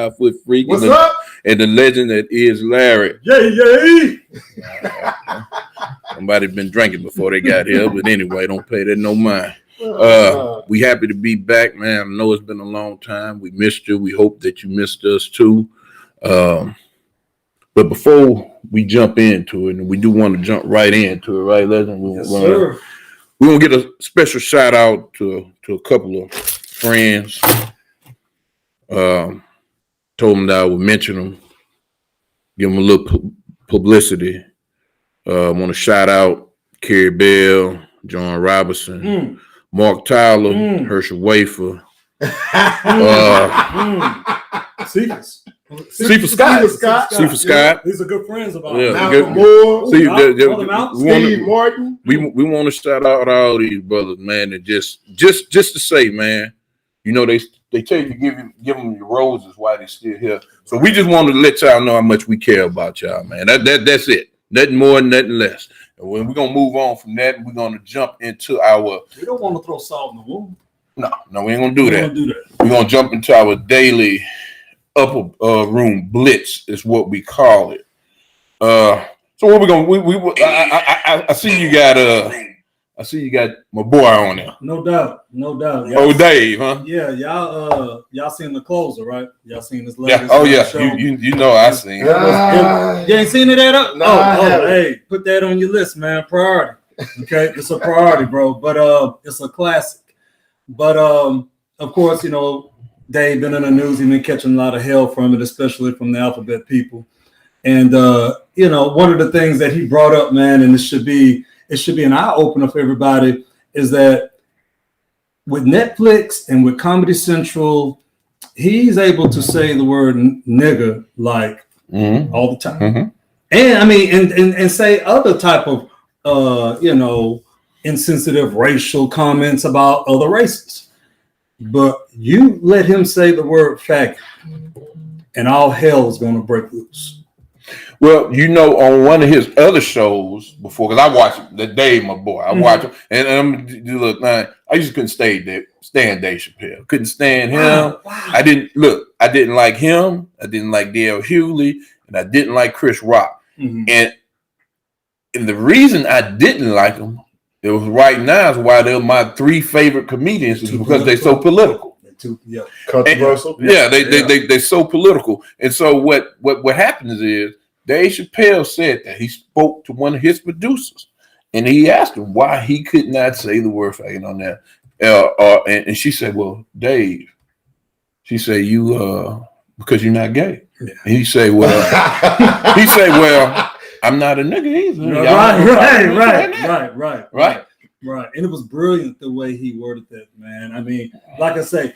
5-foot freak. What's up? And the legend that is Larry. Yay. Somebody been drinking before they got here, but anyway, don't pay that no mind. We happy to be back, man. I know it's been a long time. We missed you. We hope that you missed us too. But before we jump into it, and we do want to jump right into it, right, Legend? We're going to get a special shout out to a couple of friends. Told them that I would mention them, give them a little publicity. Want to shout out Kerry Bell, John Robinson, Mark Tyler, Herschel Wafer, Cephas Scott. These are good friends of ours. Yeah, Malcolm Moore, Steve Martin. We want to shout out all these brothers, man, and just to say, man, you know they tell you to give them your roses while they're still here. So we just want to let y'all know how much we care about y'all, man. That's it. Nothing more, nothing less. And when we're gonna move on from that, we're gonna jump into our. We don't want to throw salt in the wound. No, we ain't gonna do that. We're gonna jump into our daily upper room blitz, is what we call it. So what we're gonna I see you got my boy on there. No doubt. Oh, Dave, huh? Yeah, y'all seen the closer, right? Y'all seen this latest? Yeah. Oh yeah, show? You know I seen it. You ain't seen it that up? No, hey, put that on your list, man. Priority. Okay, it's a priority, bro. But it's a classic. But of course, you know, Dave been in the news. He's been catching a lot of hell from it, especially from the alphabet people. And you know, one of the things that he brought up, man, and it should be an eye opener for everybody, is that with Netflix and with Comedy Central, he's able to say the word nigga like all the time, and I mean, and say other type of you know, insensitive racial comments about other races. But you let him say the word faggot, and all hell is going to break loose. Well, you know, on one of his other shows before, because I watched the Dave, my boy, I watched him, and look, man, I just couldn't stand Dave Chappelle. Couldn't stand him. Wow. I didn't like him. I didn't like Dale Hewley, and I didn't like Chris Rock. And the reason I didn't like them, it was right now is why they're my three favorite comedians, is because they're so political. Controversial. They're so political. And so what happens is Dave Chappelle said that he spoke to one of his producers, and he asked him why he could not say the word faggot on that. And she said, "Well, Dave," she said, "you because you're not gay." Yeah. And he said, "Well, I'm not a nigga either." Right. And it was brilliant the way he worded that, man. I mean, like I say,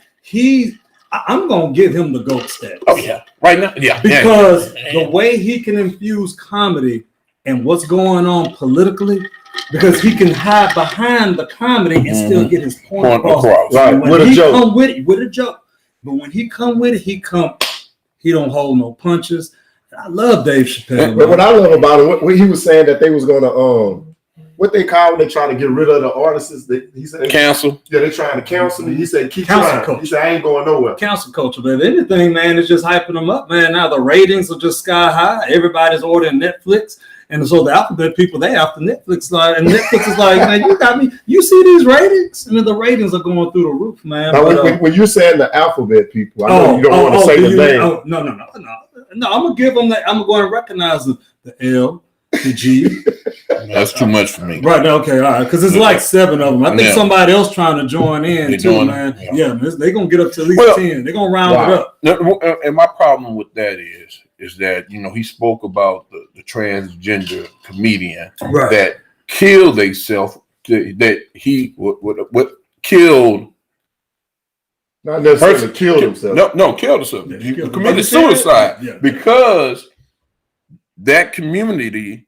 I'm gonna give him the GOAT status. Oh yeah, right now, yeah. Because the way he can infuse comedy and what's going on politically, because he can hide behind the comedy and still get his point across. Right, with a joke. Come with a joke. But when he come with it, he don't hold no punches. I love Dave Chappelle. But what I love about it, what he was saying that they was gonna what they call when they trying to get rid of the artists, he said cancel. Yeah, they're trying to cancel me. He said keep trying. Culture. He said I ain't going nowhere. Cancel culture, but if anything, man, it's just hyping them up, man. Now the ratings are just sky high. Everybody's ordering Netflix, and so the alphabet people, they after Netflix, and Netflix is like, man, you got me. You see these ratings? I mean, the ratings are going through the roof, man. Now, when you're saying the alphabet people, I know you don't want to say the name. No. I'm gonna give them that. I'm going to recognize the L, the G. That's too much for me. Right. Okay. All right. Because it's like 7 of them. I think somebody else trying to join in too, man. Yeah, they're going to get up to at least 10. They're going to round it up. And my problem with that is that, you know, he spoke about the transgender comedian that killed himself, that he what killed. Not necessarily killed himself. No, killed himself. He committed suicide because that community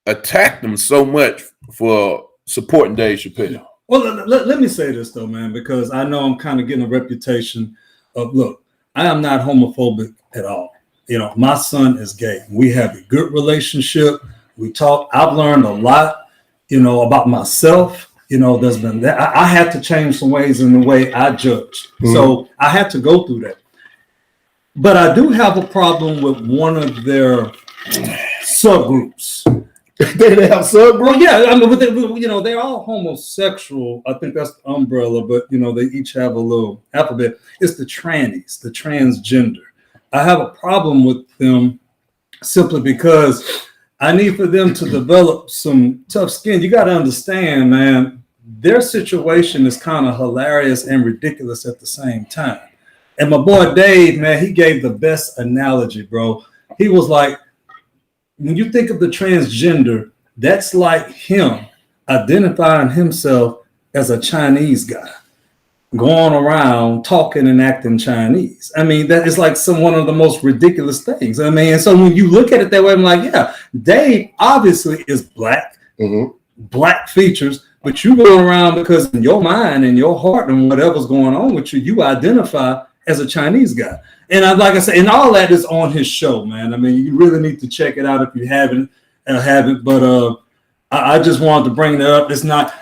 attacked him so much for supporting Dave Chappelle. Well, let me say this though, man, because I know I'm kind of getting a reputation of, look, I am not homophobic at all. You know, my son is gay. We have a good relationship. We talk. I've learned a lot, you know, about myself. You know, there's been that I had to change some ways in the way I judge. So I had to go through that. But I do have a problem with one of their subgroups. They have subgroups? Well, yeah, I mean, but they're all homosexual. I think that's the umbrella, but they each have a little alphabet. It's the trannies, the transgender. I have a problem with them simply because I need for them to develop some tough skin. You got to understand, man, their situation is kind of hilarious and ridiculous at the same time. And my boy Dave, man, he gave the best analogy, bro. He was like, when you think of the transgender, that's like him identifying himself as a Chinese guy, going around talking and acting Chinese. I mean, that is like one of the most ridiculous things. I mean, and so when you look at it that way, I'm like, yeah, Dave obviously is black, black features, but you go around because in your mind and your heart and whatever's going on with you, you identify as a Chinese guy. And like I said, and all that is on his show, man. I mean, you really need to check it out if you haven't. But I just wanted to bring that up. It's not.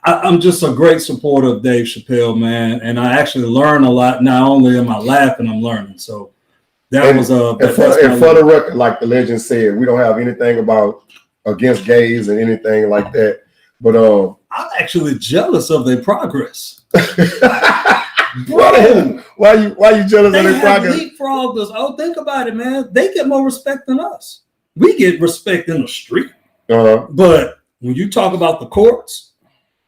I'm just a great supporter of Dave Chappelle, man, and I actually learn a lot. Not only am I laughing, I'm learning. So that was for the record, like the legend said, we don't have anything against gays and anything like that. But I'm actually jealous of their progress. Bro, why you jealous of their progress? They leapfrogged us. Oh, think about it, man. They get more respect than us. We get respect in the street. But when you talk about the courts,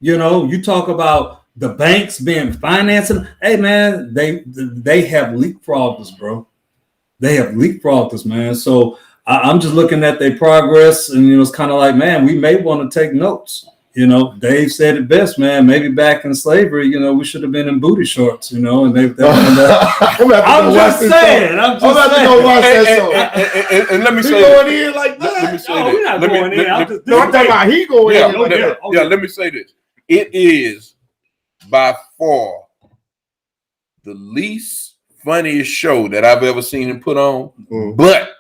you talk about the banks being financing. Hey, man, they have leapfrogged us, bro. They have leapfrogged us, man. So I'm just looking at their progress, and it's kind of like, man, we may want to take notes. Dave said it best, man. Maybe back in slavery, we should have been in booty shorts, and I'm just saying. I'm about to go watch that show. And let me say, going in like that. Let me say this. We're not going in. I'm talking about he going in. Yeah, let me say this. It is by far the least funniest show that I've ever seen him put on, but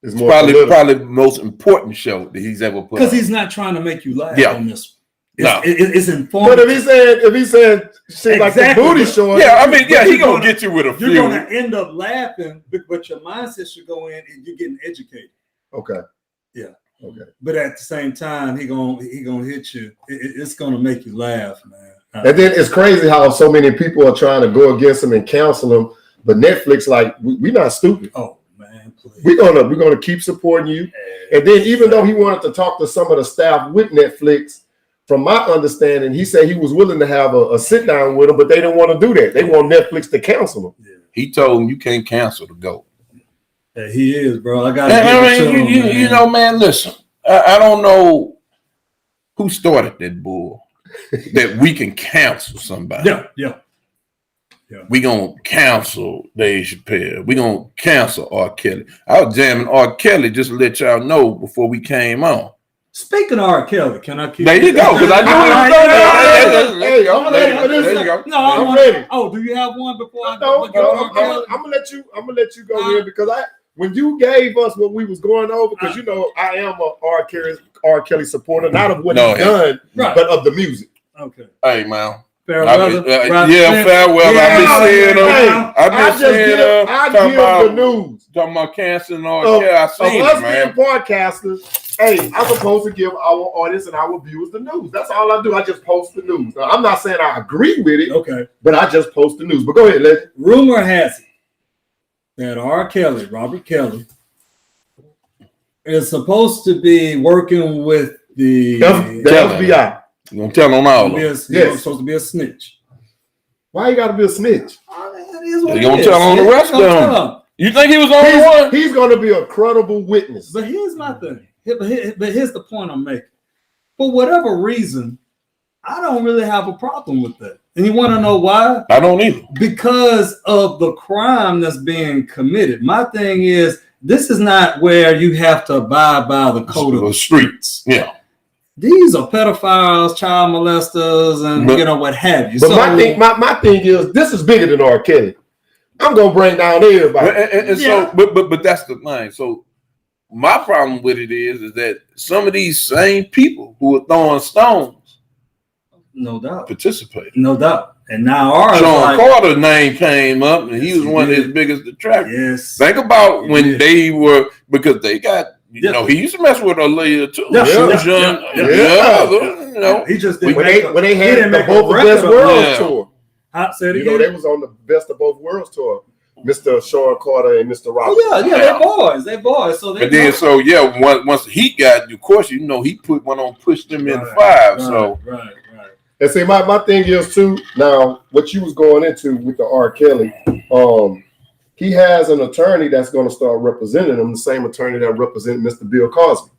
it's probably the most important show that he's ever put on. Because he's not trying to make you laugh on this. It's informative. But if he said shit like the booty short, he gonna get you with a few. You're gonna end up laughing, but your mindset should go in and you're getting educated. Okay. Yeah. Okay. But at the same time, he gonna hit you. It's gonna make you laugh, man. And then it's crazy how so many people are trying to go against him and counsel him, but Netflix, like, we're not stupid. Oh. Man, please. We're gonna keep supporting you. And then even though he wanted to talk to some of the staff with Netflix, from my understanding, he said he was willing to have a sit down with them, but they didn't want to do that. They want Netflix to cancel him. Yeah. He told him you can't cancel the GOAT. Yeah, he is, bro. I got. Man. Listen, I don't know who started that bull that we can cancel somebody. Yeah. We gonna cancel Dave Chappelle. We gonna cancel R. Kelly. I was jamming R. Kelly just to let y'all know before we came on. Speaking of R. Kelly, can I keep? There you go, because I knew it was I'm ready for this. There you go. No, I'm ready. Oh, do you have one before I go? I'm gonna let you go in because when you gave us what we was going over, because I am a R. Kelly supporter, not of what he's done, but of the music. Okay. Hey, man. Fair weather. Fair weather. I've been seeing them. I give the news. Talking about canceling all. I seen us it, man. being podcasters, hey, I'm supposed to give our audience and our viewers the news. That's all I do. I just post the news. Now, I'm not saying I agree with it. Okay. But I just post the news. But go ahead, legend. Rumor has it that Robert Kelly, is supposed to be working with the FBI. You gonna tell them all? He's supposed to be a snitch. Why you gotta be a snitch? You gonna tell on the rest of them? You think he was on the one? He's gonna be a credible witness. But here's my thing. But here's the point I'm making. For whatever reason, I don't really have a problem with that. And you want to know why? I don't either. Because of the crime that's being committed. My thing is, this is not where you have to abide by the code of the streets. Yeah. These are pedophiles, child molesters, and what have you. But my thing is, this is bigger than R. Kelly. I'm gonna bring down everybody. So, but that's the thing. So my problem with it is that some of these same people who are throwing stones, no doubt, participate. No doubt. And now ours, Sean Carter's name came up, and he was one of his biggest detractors. Yes. Think about when they were, because they got, you know, he used to mess with Aaliyah too. Yeah. You know, he just didn't when they had the Both of Best Worlds tour. You know, they was on the Best of Both Worlds tour. Mr. Sean Carter and Mr. Robert. Oh yeah, they boys. So but then, once he got, of course, you know, he put one on, pushed them in 5. Right. And see, my thing is too. Now, what you was going into with the R. Kelly, he has an attorney that's going to start representing him, the same attorney that represented Mr. Bill Cosby.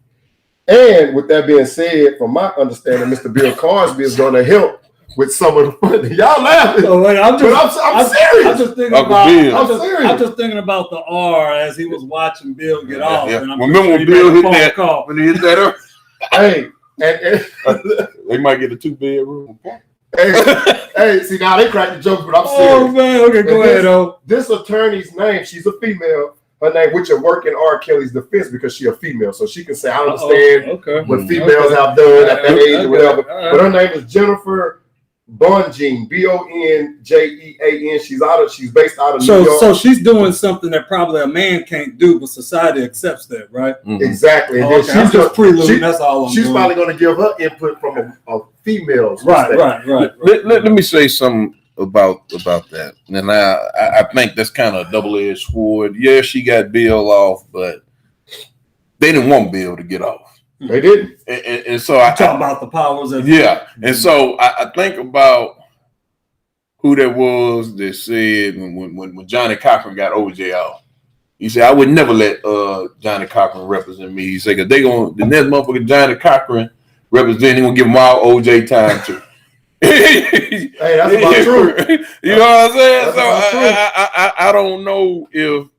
And with that being said, from my understanding, Mr. Bill Cosby is going to help with some of the funding. Y'all laughing? So, wait, I'm serious. I'm just thinking about the R as he was watching Bill get off. Yeah. And I'm remember when Bill hit that call? When he hit that? Hey, they might get a 2-bedroom. Hey, see now they crack the joke, but I'm serious. Oh man, okay, go ahead, though. This attorney's name, she's a female. Her name, which will work in R. Kelly's defense because she's a female, so she can say, "I understand what females have done at that age or whatever." But her name is Jennifer Bonjean, Bonjean. She's based out of New York. So she's doing something that probably a man can't do, but society accepts that, right? Mm-hmm. Exactly. And she's just preluding. That's all. She's probably going to give her input from a female's right. Let me say something about that. And I think that's kind of a double-edged sword. Yeah, she got Bill off, but they didn't want Bill to get off. They didn't. And so I talk about the powers of and so I think about who that was that said when Johnny Cochran got OJ off. He said, I would never let Johnny Cochran represent me. He said, because the next motherfucker Johnny Cochran represent, he gonna give him all OJ time too. Hey, that's about true. You know what I'm saying? So I don't know if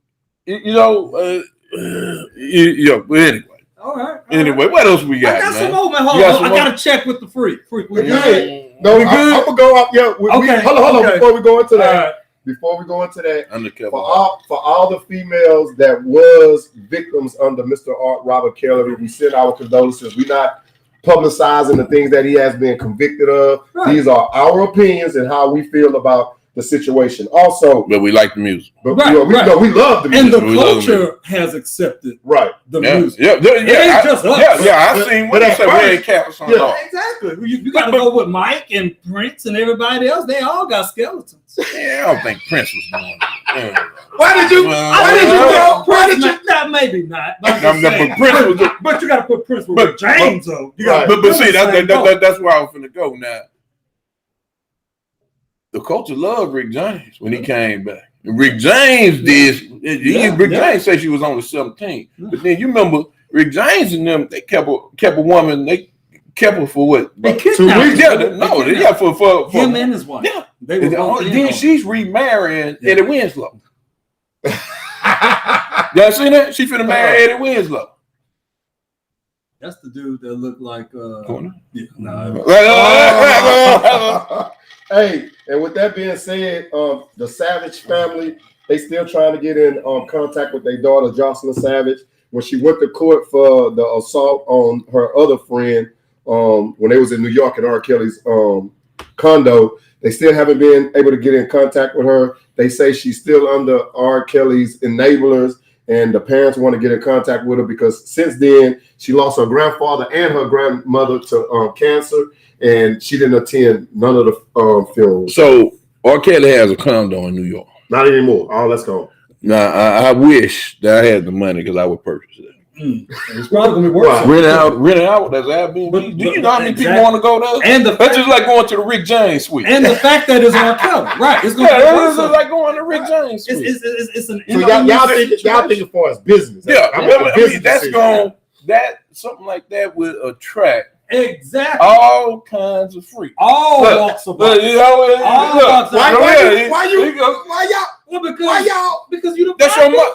but anyway. All right. Anyway, what else we got? I got some more, man. Hold on. I got to check with the freak. We good? No, we good. I'm gonna go up. Yeah. Hold on. Before we go into that, for all the females that was victims under Mr. Robert Kelly, we send our condolences. We're not publicizing the things that he has been convicted of. Right. These are our opinions and how we feel about the situation. Also, but we like the music. But we love the music. And the culture has accepted the music. Yeah. Just us. I seen what they said. Red cap or something. Yeah, exactly. You got to go with Mike and Prince and everybody else. They all got skeletons. Yeah, I don't think Prince was doing it. Why did you? Maybe not. But you got to put Prince with James though. But see, that's where I was finna go now. The culture loved Rick James when he came back. And Rick James Rick James said she was only 17. But then you remember Rick James and them, they kept a woman, they kept her for what? They 2 weeks? For him and his wife. Yeah. Then she's remarrying Eddie Winslow. Y'all seen that? She finna marry Eddie Winslow. That's the dude that looked like Hey, and with that being said, the Savage family, they still trying to get in contact with their daughter, Jocelyn Savage. When she went to court for the assault on her other friend, when they was in New York at R. Kelly's condo, they still haven't been able to get in contact with her. They say she's still under R. Kelly's enablers, and the parents want to get in contact with her because since then, she lost her grandfather and her grandmother to cancer. And she didn't attend none of the films. So R. Kelly has a condo in New York. Not anymore. Oh, let's go. Now I wish that I had the money because I would purchase it. It's probably gonna be worth Renting out as Airbnb. Do you know how many people want to go there? And that's just like going to the Rick James suite. And the fact that it's on Kelly, right? It's gonna it's like going to Rick James suite. It's an y'all think as far as business. Yeah, something like that would attract. Exactly. All kinds of freaks. All walks of life. Why y'all? Because you that's your money.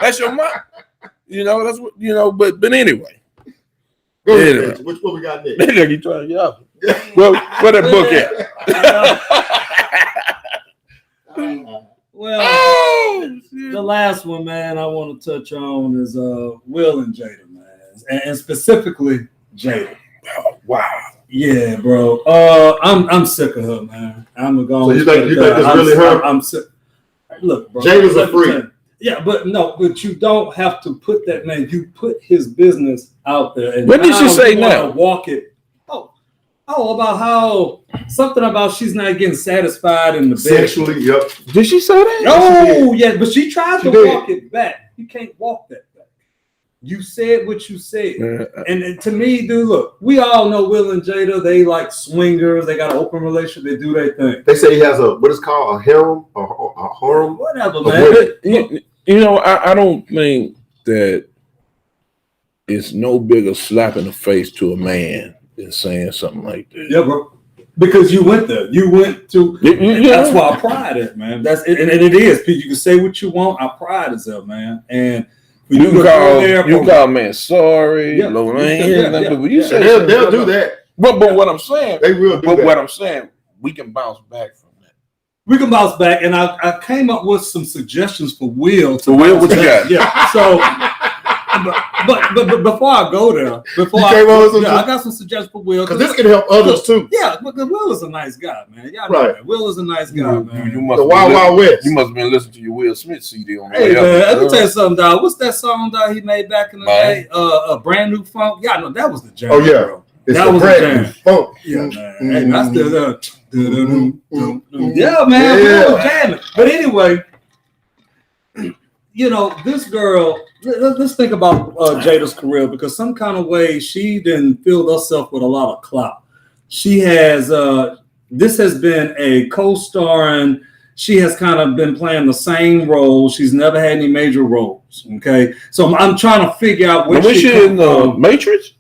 That's your money. That's what But anyway. Go ahead. Which one we got next? You trying to get out? Well, where that book at? The last one, man, I want to touch on is Will and Jada, man, and specifically Jada. Wow. Yeah, bro. I'm sick of her, man. I'm going. So you think it's really her? I'm sick. Look, bro. Jada's a freak. Yeah, but you don't have to put that man. You put his business out there. And what did she say now? Walk it. About how something about she's not getting satisfied in the bed. Sexually, yep. Did she say that? Oh, yeah, but she tried to walk it back. You can't walk that back. You said what you said. And to me, dude, look, we all know Will and Jada, they like swingers. They got an open relationship. They do their thing. They say he has what is called a harem, a harem. Whatever, man. I don't think that it's no bigger slap in the face to a man than saying something like that. Yeah, bro. Because you went there. You went to. That's why I pride it, man. That's it, and it is. You can say what you want. I pride is there, man. And you can call man sorry, yeah, they'll do that. But what I'm saying, they will do that. But what I'm saying, we can bounce back from that. We can bounce back, and I came up with some suggestions for Will. What you got? Yeah. So, but before I go there, I got some suggestions for Will because this can help others too. Yeah, because Will is a nice guy, man. Y'all know that. Will is a nice guy, man. The Wild Wild West. You must have been listening to your Will Smith CD on the way up. Let me tell you something, dog. What's that song, dog? He made back in the day, a brand new funk. Yeah, no, that was the jam. Oh yeah, bro. That was the jam. Funk. Yeah, man. Hey, I still yeah, man. Yeah. Jamming. But anyway. This girl, let's think about Jada's career because some kind of way she didn't fill herself with a lot of clout. She has, this has been a co-starring, she has kind of been playing the same role. She's never had any major roles, okay? So I'm trying to figure out where she in the Matrix?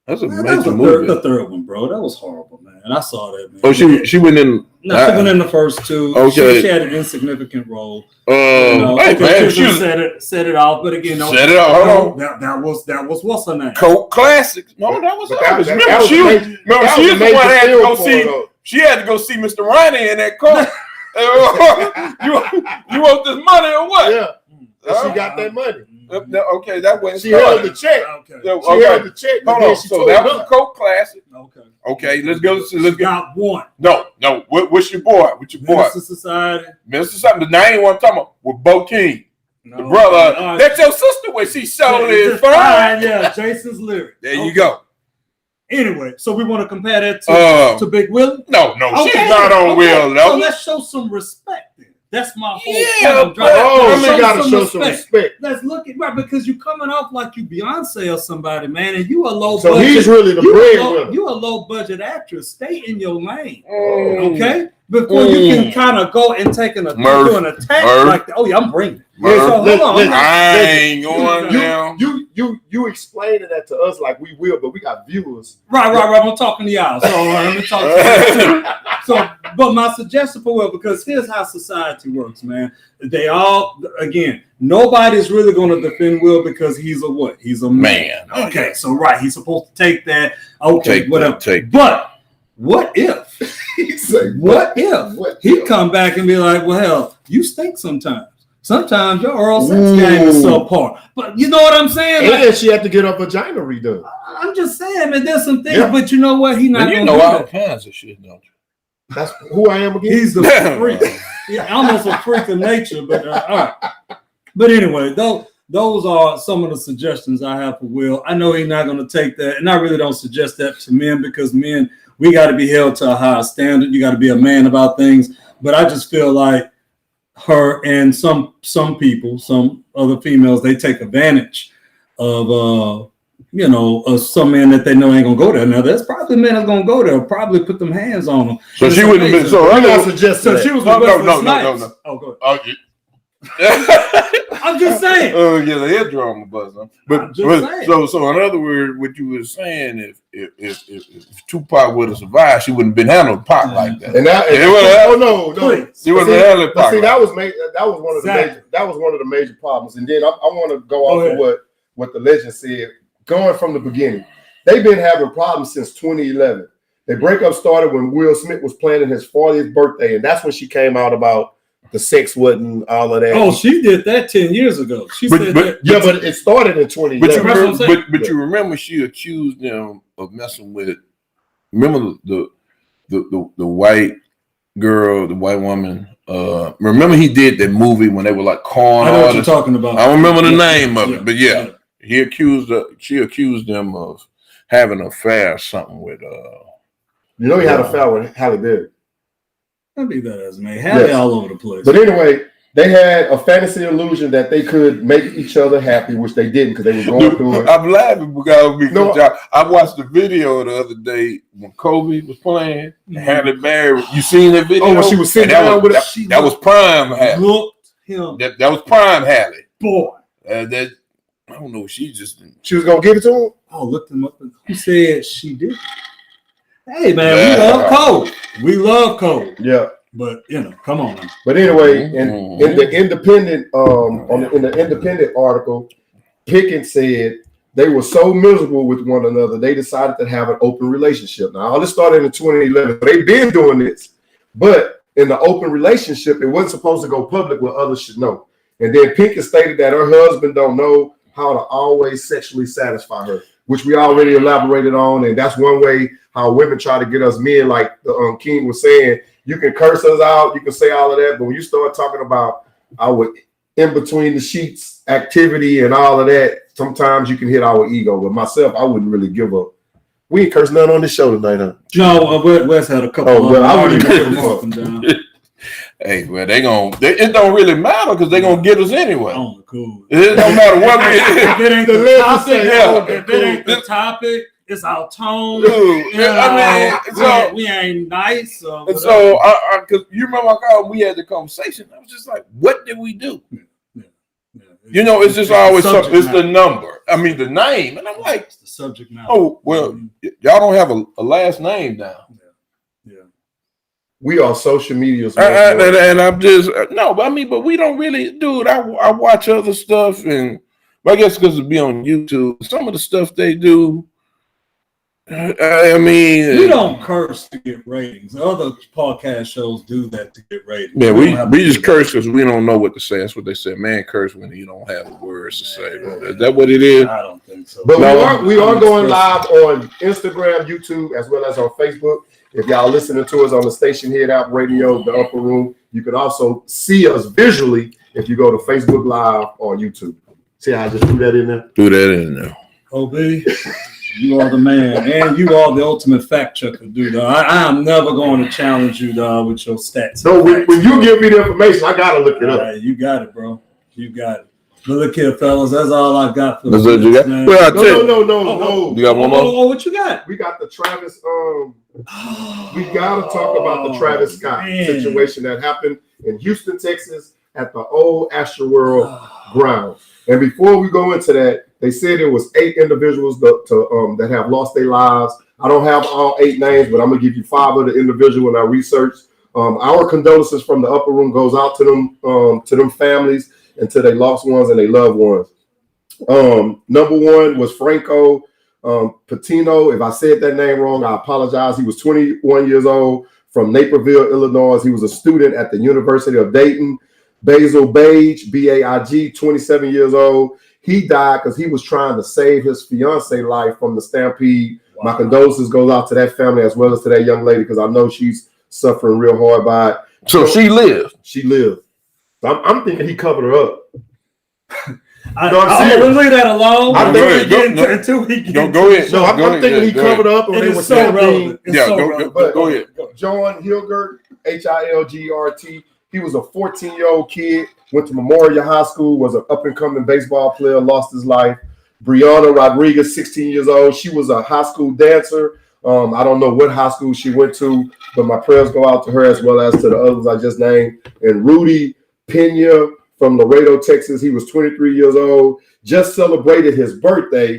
That's a major movie. The third one, bro. That was horrible, man. I saw that, man. Oh, she went in. No, she went in the first two. Okay. She had an insignificant role. Hey, man, she set it off, but again, set it off. Hold on. That was what's her name? Coke Classics. No, that was her. She was the one that had to go see. She had to go see Mr. Ronnie in that car. You want this money or what? Yeah. She got that money. Okay, that way she held the check. Okay. She held the check. Hold on. So that was a Coke Classic. Okay. Let's go. Got one. No. What's your boy? Minister Society. The name one I'm talking about with Bo King. No, the brother. That's your sister when she showed his fine. Yeah, Jason's lyrics. There you go. Anyway, so we want to compare that to Big Willie? No, she's not on Will. So let's show some respect then. That's my whole point. You gotta show some respect. Let's look at because you're coming off like you Beyonce or somebody, man, and you a low so budget. So he's really the breadwinner. You a low budget actress. Stay in your lane, okay? Before you can kind of go and take an attack like that. Oh yeah, I'm bringing it. So hold on. I ain't going down. You explaining that to us like we will, but we got viewers. Right. I'm talking to y'all. So let me talk to you. So, but my suggestion for Will, because here's how society works, man. They all, again, nobody's really going to defend Will because he's a what? He's a man. Okay, so he's supposed to take that. Okay, whatever. But what if? What if he come back and be like, well, hell, you stink sometimes. Sometimes your oral sex game is subpar. But you know what I'm saying? And she had to get her vagina redone. I'm just saying, man, there's some things, but you know what? He not going to do all kinds of shit, don't you? That's who I am again. He's the freak. Yeah, almost a freak of nature, but all right. But anyway, those are some of the suggestions I have for Will. I know he's not going to take that, and I really don't suggest that to men because men, we got to be held to a higher standard. You got to be a man about things. But I just feel like her and some people, some other females, they take advantage of some men that they know ain't gonna go there. Now there's probably men that's gonna go there, probably put them hands on them. So she wouldn't have been. So I'm not suggesting. So she was no. Oh, go ahead. I'm just saying. Oh yeah, the eardrum buzz. But so in other words, what you were saying, if Tupac would have survived, she wouldn't have been handled Pac like that. And that, no, she wouldn't have handled Pac. See, that was one of the major problems. And then I want to go off of what the legend said. Going from the beginning, they've been having problems since 2011. The breakup started when Will Smith was planning his 40th birthday, and that's when she came out about the sex wasn't all of that. Oh, she did that 10 years ago. But it started in 2011. But you remember she accused them of messing with remember the white girl, the white woman. Remember he did that movie when they were like corn I know what artists? you're talking about. I don't remember the name of it, but she accused them of having an affair or something with. He had an affair with Halle Berry. I'll be that as me. Halle all over the place. But anyway, they had a fantasy illusion that they could make each other happy, which they didn't because they were going through it. I'm laughing because I watched the video the other day when Kobe was playing. Halle Berry, you seen that video? Oh, when she was sitting down with it. That was prime Halle. Looked him. That was prime Halle. Boy. I don't know. She was gonna give it to him. Oh, looked him up. Who said she did? Hey man, we love Cole. We love Cole. Yeah. But come on now. But anyway, in the independent in the independent article, Pickens said they were so miserable with one another, they decided to have an open relationship. Now, all this started in 2011. They've been doing this, but in the open relationship, it wasn't supposed to go public where others should know. And then Pickens stated that her husband don't know how to always sexually satisfy her, which we already elaborated on, and that's one way how women try to get us men, like the King was saying. You can curse us out, you can say all of that, but when you start talking about our in between the sheets activity and all of that, sometimes you can hit our ego. But myself, I wouldn't really give up. We ain't cursed none on this show tonight, huh? No, Wes had a couple. Oh, well, I wouldn't even give a fuck. Hey, well, it don't really matter because they're gonna get us anyway. Oh, cool. It don't matter what we if it ain't the topic, if it ain't the topic, it's our tone. Dude, We ain't nice. So because you remember we had the conversation. I was just like, what did we do? Yeah. It's just always something. It's the number. I mean, the name, and I'm like, it's the subject matter. Oh well, y'all don't have a last name now. Yeah. We are social media. And I'm just but we don't really, dude. I watch other stuff, and I guess because it be on YouTube, some of the stuff they do. I mean, we don't curse to get ratings. Other podcast shows do that to get ratings. Yeah, we just curse because we don't know what to say. That's what they said. Man, curse when you don't have words to say. Is that what it is? I don't think so. But we are going live on Instagram, YouTube, as well as on Facebook. If y'all listening to us on the Stationhead App Radio, the Upper Room, you can also see us visually if you go to Facebook Live or YouTube. See how I just threw that in there? Do that in there. OB. You are the man, and you are the ultimate fact checker, dude. I am never going to challenge you, dog, with your stats. No, when you give me the information, I gotta look it up. Right, you got it, bro. You got it. But look here, fellas. That's all I got for that's what you got? Man. Well, No. You got one more? Oh, what you got? We got the Travis. We gotta talk about the Travis Scott situation that happened in Houston, Texas, at the old Astroworld grounds. And before we go into that, they said it was 8 individuals that have lost their lives. I don't have all 8 names, but I'm gonna give you 5 of the individuals when I researched. Our condolences from the Upper Room goes out to them families and to their lost ones and their loved ones. Number 1 was Franco Patino. If I said that name wrong, I apologize. He was 21 years old from Naperville, Illinois. He was a student at the University of Dayton. Basil Baige, B-A-I-G, 27 years old. He died because he was trying to save his fiance life from the stampede. Wow. My condolences goes out to that family as well as to that young lady because I know she's suffering real hard by it. So she lived. She lived. I'm thinking he covered her up. I'm gonna leave that alone. I'm thinking go ahead. No, I'm thinking he covered her up when they were so relevant. Go ahead. John Hilgert, Hilgrt. He was a 14-year-old kid, went to Memorial High School, was an up-and-coming baseball player, lost his life. Brianna Rodriguez, 16 years old. She was a high school dancer. I don't know what high school she went to, but my prayers go out to her as well as to the others I just named. And Rudy Pena from Laredo, Texas. He was 23 years old, just celebrated his birthday.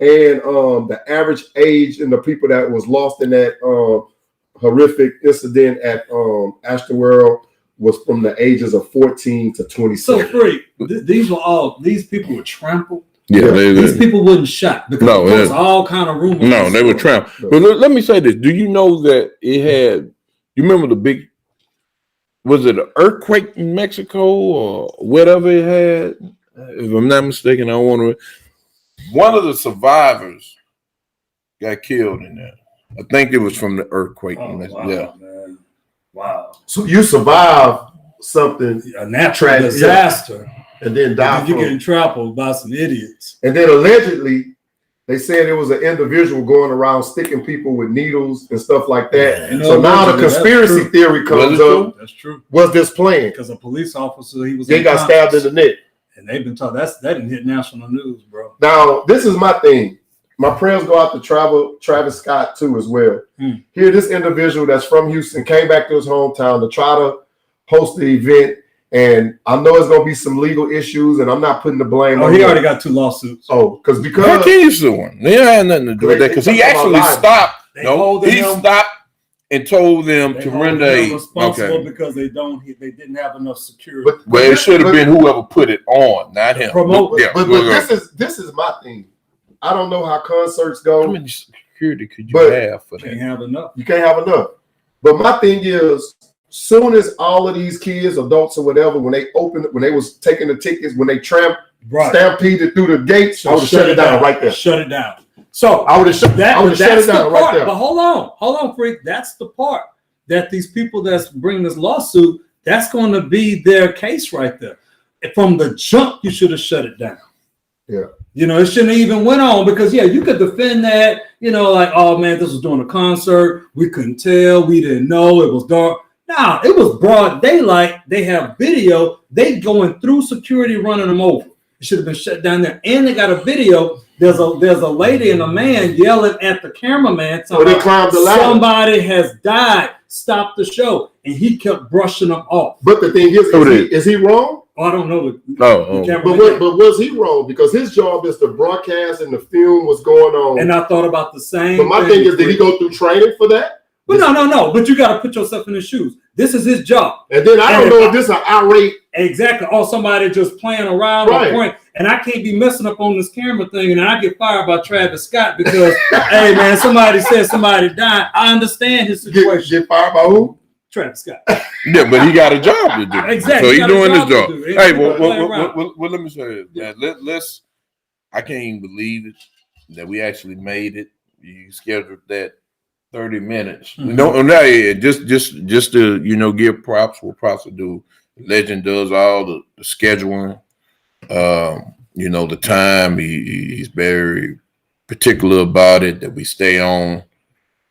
And the average age in the people that was lost in that horrific incident at Astroworld was from the ages of 14 to 26. So free. These people were trampled. Yeah, these people wasn't shot because there was all kind of rumors. No, they were trampled. But let me say this: do you know that it had? You remember the big? Was it an earthquake in Mexico or whatever it had? If I'm not mistaken, I don't want to. One of the survivors got killed in that. I think it was from the earthquake. Oh, wow, Yeah. man. Wow. So you survive something, A natural Tragic, disaster. and then die And you from getting trampled by some idiots. And then allegedly, they said it was an individual going around sticking people with needles and stuff like that. You know, So now the allegedly, that's conspiracy true. theory comes up. That's true. Was this planned? Because a police officer, he was They got stabbed in the neck. and they've been told that didn't hit national news, bro. Now, this is my thing. My prayers go out to Travis Scott too as well. Here, this individual that's from Houston came back to his hometown to try to host the event. And I know it's gonna be some legal issues, and I'm not putting the blame on he him. already got 2 lawsuits. Because How can you sue him? They had nothing to do with that because he actually stopped. He stopped and told them to render responsible because they didn't have enough security. But it should have been whoever put it on, not him. But this is my thing. I don't know how concerts go. How many security could you have for that? Can't have enough. You can't have enough. But my thing is, soon as all of these kids, adults or whatever, when they was taking the tickets, when they stampeded through the gates, I would have shut it down right there. Shut it down. So I would have shut it down right there. But hold on, freak. That's the part that these people that's bringing this lawsuit, that's going to be their case right there. From the jump, you should have shut it down. Yeah. You know, it shouldn't have even went on because, you could defend that, like, oh, man, this was during a concert. We couldn't tell. We didn't know. It was dark. No, it was broad daylight. They have video. They going through security, running them over. It should have been shut down there. And they got a video. There's a lady and a man yelling at the cameraman. They climbed the ladder. Somebody has died. Stop the show. And he kept brushing them off. But the thing is he wrong? I don't know. But was he wrong? Because his job is to broadcast and the film was going on. And I thought about the same. But my thing is, did he go through training for that? But no. But you got to put yourself in his shoes. This is his job. And then I don't know if this is an irate. Exactly. Or somebody just playing around or point. And I can't be messing up on this camera thing. And I get fired by Travis Scott because, hey, man, somebody said somebody died. I understand his situation. Get fired by who? Travis Scott. Yeah, but he got a job to do. Exactly. So he's doing his job. Hey, well, let me say this. I can't even believe it that we actually made it. You scheduled that 30 minutes. Just to give props what props to do. Legend does all the scheduling. The time. He's very particular about it, that we stay on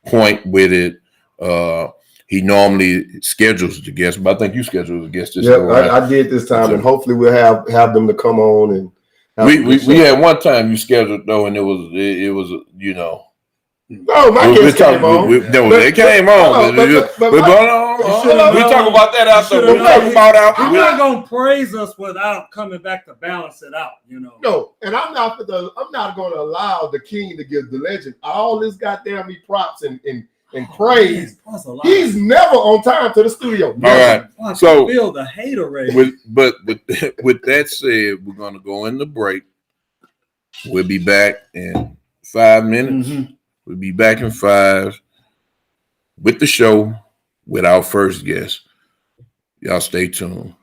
point with it. He normally schedules the guests, but I think you scheduled the guests this time. I did this time, and hopefully we'll have them to come on and. We had one time you scheduled though, and it was. No, my guests came on. They came on. We talk about that after. We're not gonna praise us without coming back to balance it out. No, and I'm not going to allow the king to give the legend all this goddamn props and praise. He's never on time to the studio. All right. So feel the hater rate. But with that said, we're gonna go in the break. We'll be back in 5 minutes. Mm-hmm. We'll be back in 5 with the show with our first guest. Y'all stay tuned.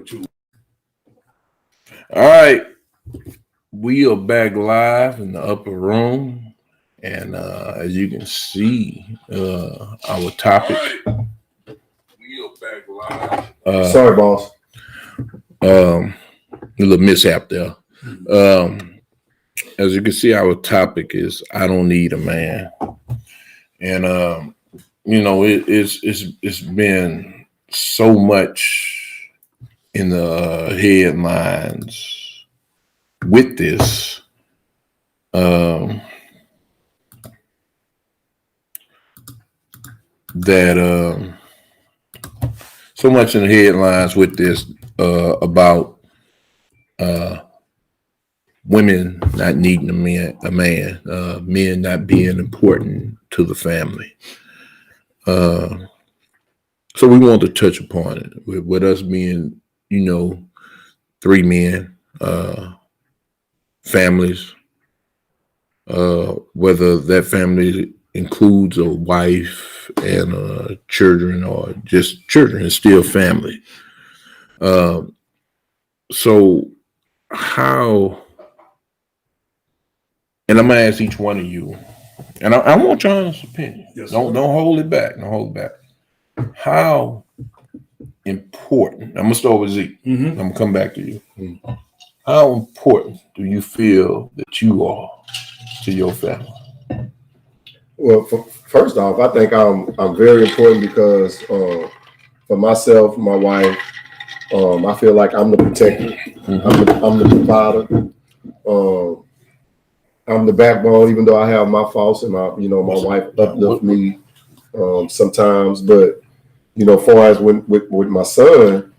what you. All right. We are back live in the upper room. And as you can see, our topic. We are back live. Sorry, boss. A little mishap there. As you can see, our topic is I don't need a man. And it's been so much in the headlines with this. That so much in the headlines with this about women not needing a man, men not being important to the family. So we want to touch upon it with us being, three men, families, whether that family includes a wife and children or just children, it's still family. So how, and I'm gonna ask each one of you, and I want your honest opinion. Yes, don't hold it back. Don't hold it back. How important? I'm gonna start with Zeke. Mm-hmm. I'm gonna come back to you. Mm-hmm. How important do you feel that you are to your family? Well, first off, I think I'm very important because for myself, my wife, I feel like I'm the protector. Mm-hmm. I'm the provider. I'm the backbone, even though I have my faults and my wife uplift me sometimes. But far as with my son,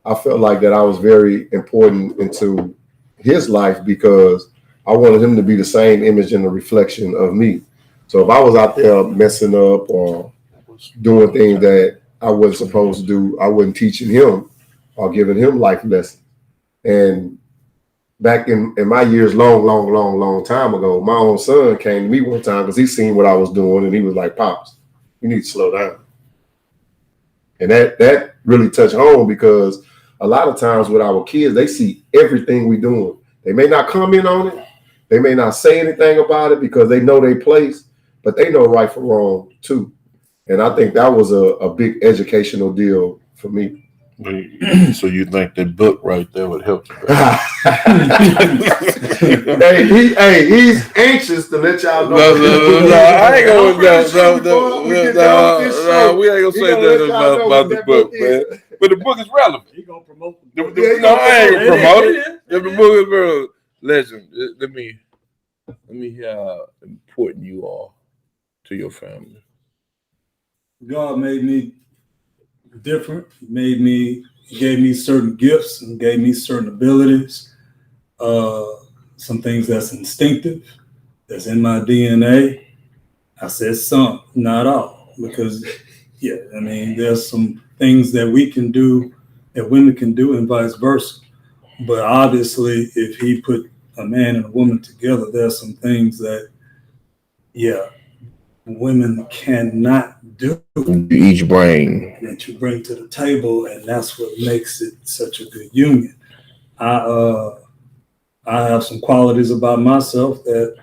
I felt like that I was very important into his life because I wanted him to be the same image and the reflection of me. So if I was out there messing up or doing things that I wasn't supposed to do, I wasn't teaching him or giving him life lessons. And back in my years, long time ago, my own son came to me one time because he seen what I was doing and he was like, "Pops, you need to slow down." And that really touched home because a lot of times with our kids, they see everything we doing. They may not comment on it. They may not say anything about it because they know their place, but they know right from wrong too. And I think that was a big educational deal for me. So you think that book right there would help you? He's anxious to let y'all know. No, I ain't gonna we ain't gonna say that about the book, man. But the book is relevant. He gonna promote I ain't gonna promote it. If the book is relevant, listen. Let me hear how important you are to your family. God made me different. He gave me certain gifts and gave me certain abilities. Some things that's instinctive, that's in my DNA. I said some, not all, because there's some things that we can do that women can do and vice versa. But obviously, if he put a man and a woman together, there's some things that, women cannot do. Each bring that you bring to the table, and that's what makes it such a good union. I have some qualities about myself that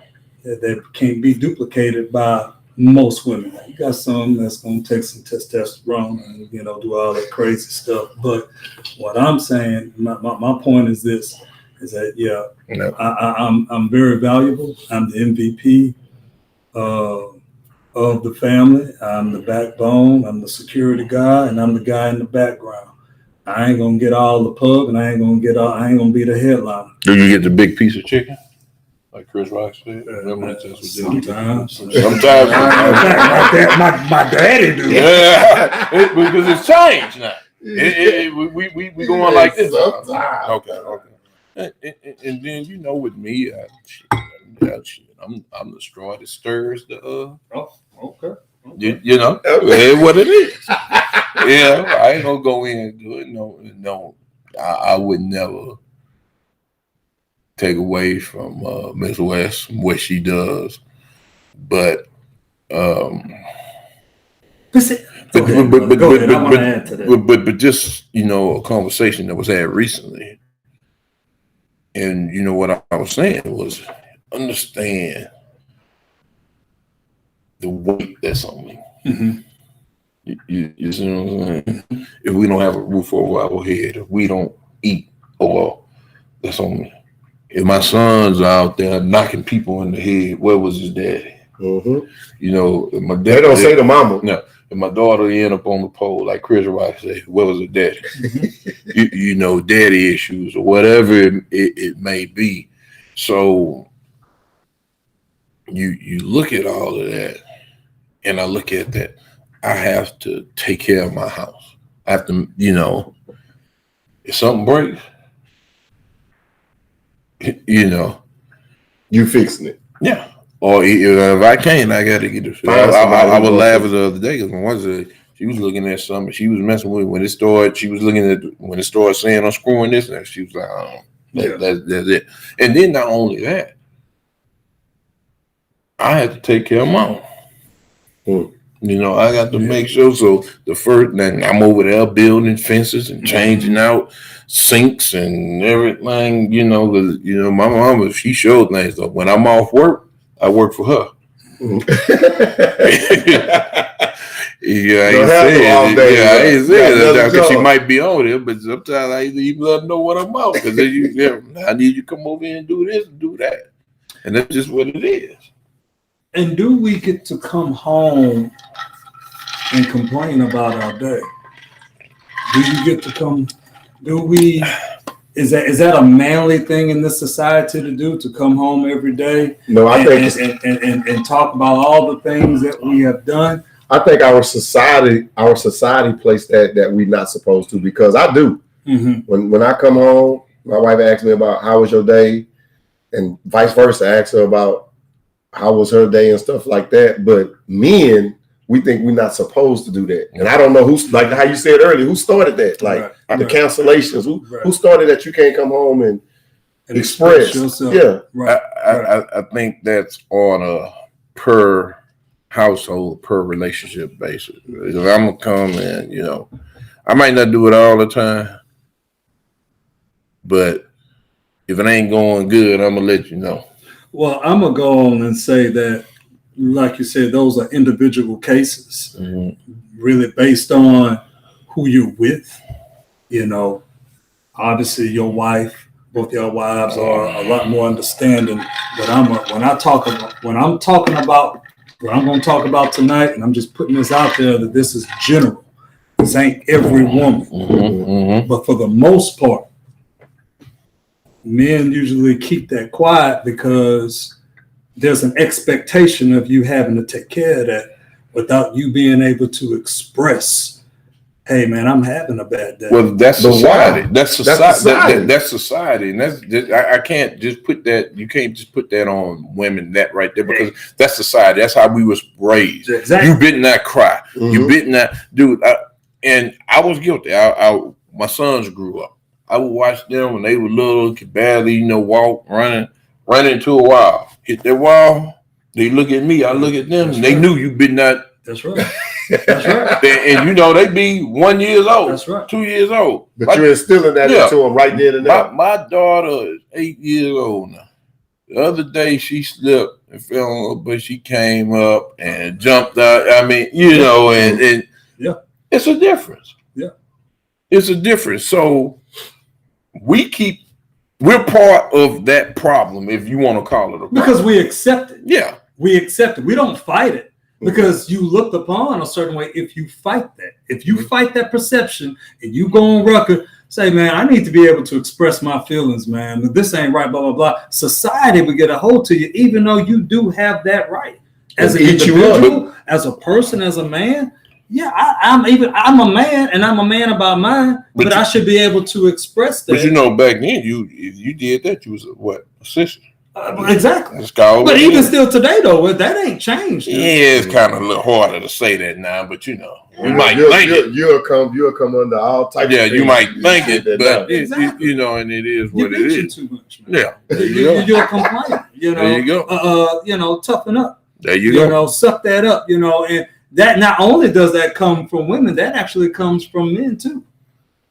can't be duplicated by most women. You got some that's gonna take some testosterone and do all that crazy stuff. But what I'm saying, my point is this: is that I'm very valuable. I'm the MVP of the family. I'm the backbone. I'm the security guy, and I'm the guy in the background. I ain't gonna get all the pub, and I ain't gonna be the headliner. Do you get the big piece of chicken, like Chris Rock said? Sometimes. My daddy do. Yeah, because it's changed now. We going like this. Okay. And then with me, I'm the straw that stirs the. Okay. What it is. I ain't gonna go in and do it. No, I would never take away from Miss West what she does, but But just, you know, a conversation that was had recently, and you know what I was saying was, understand the weight that's on me. Mm-hmm. You see what I'm saying? If we don't have a roof over our head, if we don't eat, that's on me. If my sons are out there knocking people in the head, where was his daddy? Mm-hmm. You know, if my dad, they don't say the mama. No, if my daughter end up on the pole, like Chris Rock said, where was her daddy? you know, daddy issues or whatever it may be. So you look at all of that, and I look at that. I have to take care of my house. I have to, you know, if something breaks, you know, you fixing it. Yeah. Or if I can't, I got to get it. I was laughing the other day because my wife said she was looking at something. She was messing with it when it started. She was looking at when it started saying unscrewing this, and she was like, "Oh, that's it." And then not only that, I had to take care of mom. You know, I got to make sure. So the first, then I'm over there building fences and changing out sinks and everything. You know, because you know my mama, she showed things. So when I'm off work, I work for her. Yeah, I ain't saying that because she might be on it, but sometimes I even let her know what I'm out because I need you to come over here and do this and do that, and that's just what it is. And do we get to come home and complain about our day? Do you get to come? Do we? Is that a manly thing in this society to do? To come home every day? No, I think and talk about all the things that we have done. I think our society placed that we're not supposed to, because I do. Mm-hmm. When I come home, my wife asks me about how was your day, and vice versa, I ask her about how was her day and stuff like that. But men, we think we're not supposed to do that. And I don't know who's, like how you said earlier, who started that? Like the cancellations. Who started that you can't come home and express yourself? Yeah. I think that's on a per household, per relationship basis. If I'm gonna come and, you know, I might not do it all the time, but if it ain't going good, I'm gonna let you know. Well, I'm gonna go on and say that, like you said, those are individual cases, really based on who you're with. You know, obviously your wife, both your wives are a lot more understanding. But when I'm talking about what I'm going to talk about tonight, and I'm just putting this out there that this is general. This ain't every woman, but for the most part, men usually keep that quiet because there's an expectation of you having to take care of that without you being able to express, hey man, I'm having a bad day. Well, that's society. That's society. That's society. And I can't just put that, you can't just put that on women, that right there, because that's society. That's how we was raised. Exactly. You better not cry. You better not, dude. And I was guilty. My sons grew up. I would watch them when they were little, could barely, you know, walk, run into a wall. Hit that wall, they look at me, I look at them, and they knew you better not. That's right. That's right. And you know, they be 1 year old, that's right, 2 years old. But you're instilling that into them right there and there. My daughter is 8 years old now. The other day she slipped and fell, but she came up and jumped out. I mean, you know, and it's a difference. Yeah. It's a difference. So we're part of that problem, if you want to call it a problem. Because we accept it. Yeah. We accept it. We don't fight it. Because you looked upon a certain way. If you fight that, if you fight that perception and you go on record, say, man, I need to be able to express my feelings, man. This ain't right, blah, blah, blah. Society will get a hold to you, even though you do have that right. As an individual, as a person, as a man, yeah, I'm a man, and I'm a man about mine, but I should be able to express that. But you know, back then, if you did that, you was a sister. Exactly. But even still today, though, that ain't changed. Yeah, it's kind of a little harder to say that now, but you know, you might think it. You'll come under all types. Yeah, of things. You might think it, but exactly. you know, and it is what it is. Too much, man. Yeah, you're complaining. You know, there you go. You know, toughen up. There you go. You know, suck that up. You know, and that not only does that come from women, that actually comes from men too.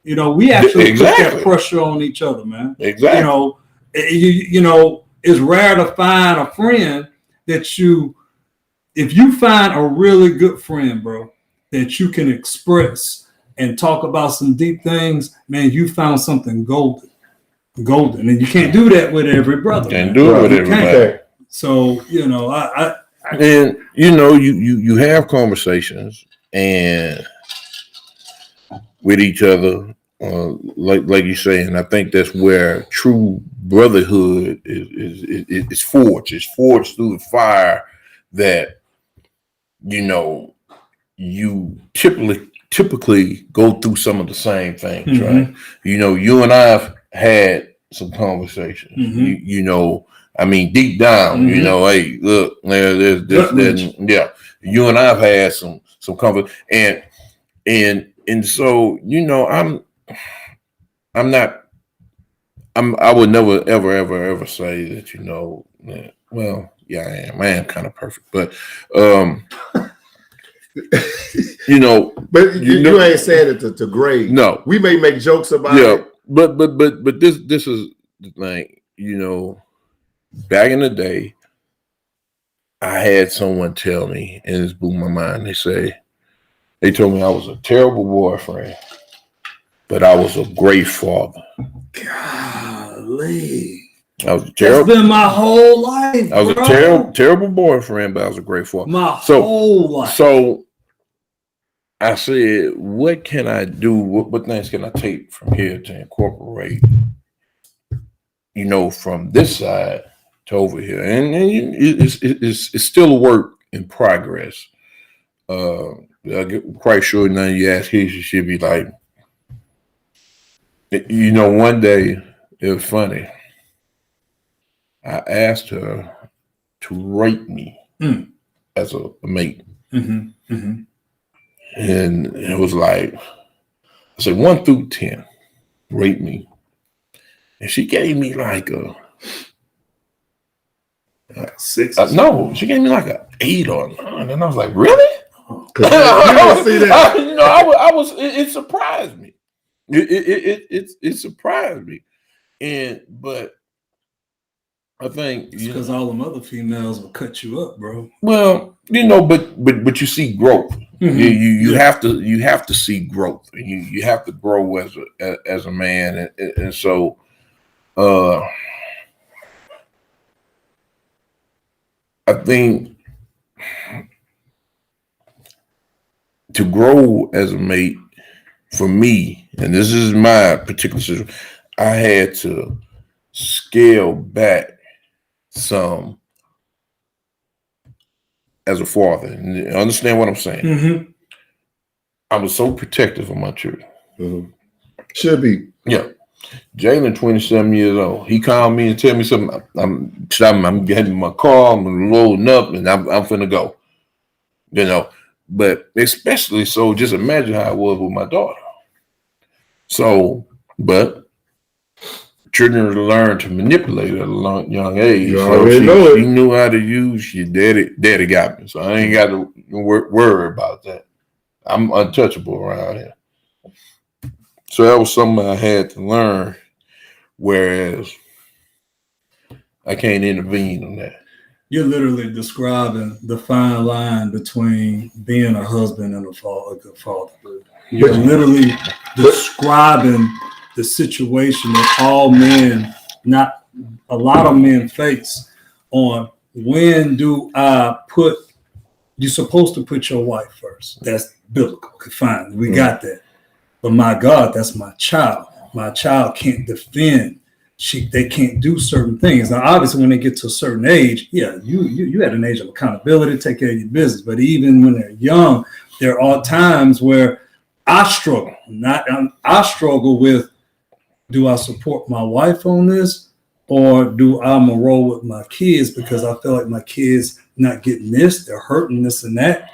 You know, we actually put that pressure on each other, man. Exactly. You know, you know, it's rare to find a friend that if you find a really good friend, bro, that you can express and talk about some deep things, man, you found something golden. And you can't do that with every brother. Can't do it with everybody. So, you know, and you know, you have conversations and with each other, like you say, and I think that's where true brotherhood is forged. It's forged through the fire that, you know, you typically go through some of the same things, right? You know, you and I have had some conversations. You know, I mean, deep down, you know, hey, look, there's this, yeah. You and I have had some conversations, and so, you know, I would never ever say that, you know, well, yeah, I am kind of perfect, but you know, but you ain't saying it to grade. No, we may make jokes about it. But this is the thing, you know. Back in the day, I had someone tell me, and it's blew my mind. They told me I was a terrible boyfriend, but I was a great father. Golly. I was terrible. That's been my whole life. I was a terrible boyfriend, but I was a great father. My whole life. So I said, what can I do? What things can I take from here to incorporate, you know, from this side to over here? And it's still a work in progress. I'm quite sure now you ask her, she should be like, you know, one day, it was funny. I asked her to rate me as a mate. And it was like, I said 1 through 10, rate me. And she gave me like a 6. No, she gave me like an 8 or 9. And I was like, really? You don't see that. You know, it surprised me. It surprised me. But I think because all them other females will cut you up, bro. Well, you know, but you see growth. You have to see growth, and you have to grow as a man, and so I think to grow as a mate for me, and this is my particular situation, I had to scale back some as a father. Understand what I'm saying? I was so protective of my children. Should be. Yeah. Jalen, 27 years old. He called me and tell me something. I'm getting my car, I'm loading up, and I'm finna go. You know, but especially so, just imagine how it was with my daughter. So, but children learn to manipulate at a young age. So she knew how to use your daddy got me. So I ain't got to worry about that. I'm untouchable around here. So that was something I had to learn, whereas I can't intervene on that. You're literally describing the fine line between being a husband and a good father. You're literally describing the situation that all men, not a lot of men, face on when do I put, you're supposed to put your wife first. That's biblical. Okay, fine. We got that. But my God, that's my child. My child can't defend. They can't do certain things. Now, obviously, when they get to a certain age, yeah, you at an age of accountability, take care of your business. But even when they're young, there are times where I struggle. I struggle with, do I support my wife on this, or do I roll with my kids because I feel like my kids not getting this, they're hurting this and that.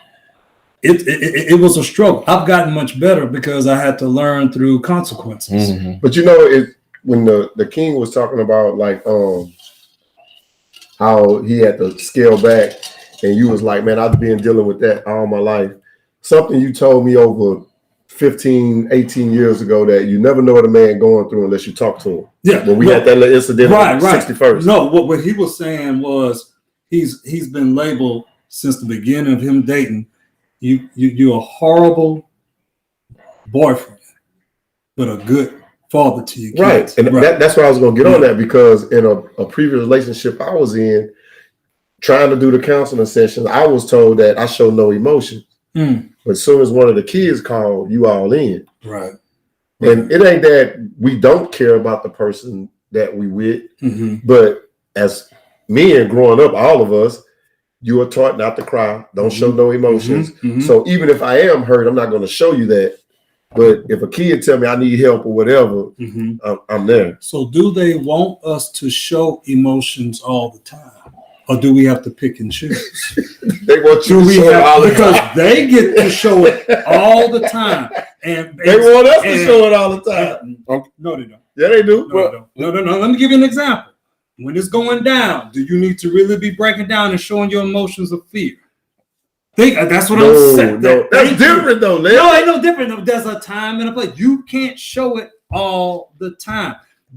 It was a struggle. I've gotten much better because I had to learn through consequences. But you know, when the king was talking about like how he had to scale back, and you was like, man, I've been dealing with that all my life. Something you told me over 15, 18 years ago that you never know what a man going through unless you talk to him. Yeah. When we had that little incident on 61st. No, what he was saying was he's been labeled since the beginning of him dating. You're a horrible boyfriend, but a good father to your kids. Right. And that's why I was going to get on that, because in a previous relationship I was in, trying to do the counseling sessions, I was told that I show no emotion. But as soon as one of the kids called, you all in. Right. And it ain't that we don't care about the person that we with, but as men growing up, all of us, you are taught not to cry, don't show no emotions. So even if I am hurt, I'm not going to show you that. But if a kid tell me I need help or whatever, I'm there. So do they want us to show emotions all the time? Or do we have to pick and choose? They want you to show it all the time. Because they get to show it all the time. And they want us to show it all the time. No, they don't. Yeah, they do. No. Let me give you an example. When it's going down, do you need to really be breaking down and showing your emotions of fear? That's what I'm saying. That's different though, Lynn. No, ain't no different. There's a time and a place. You can't show it all the time.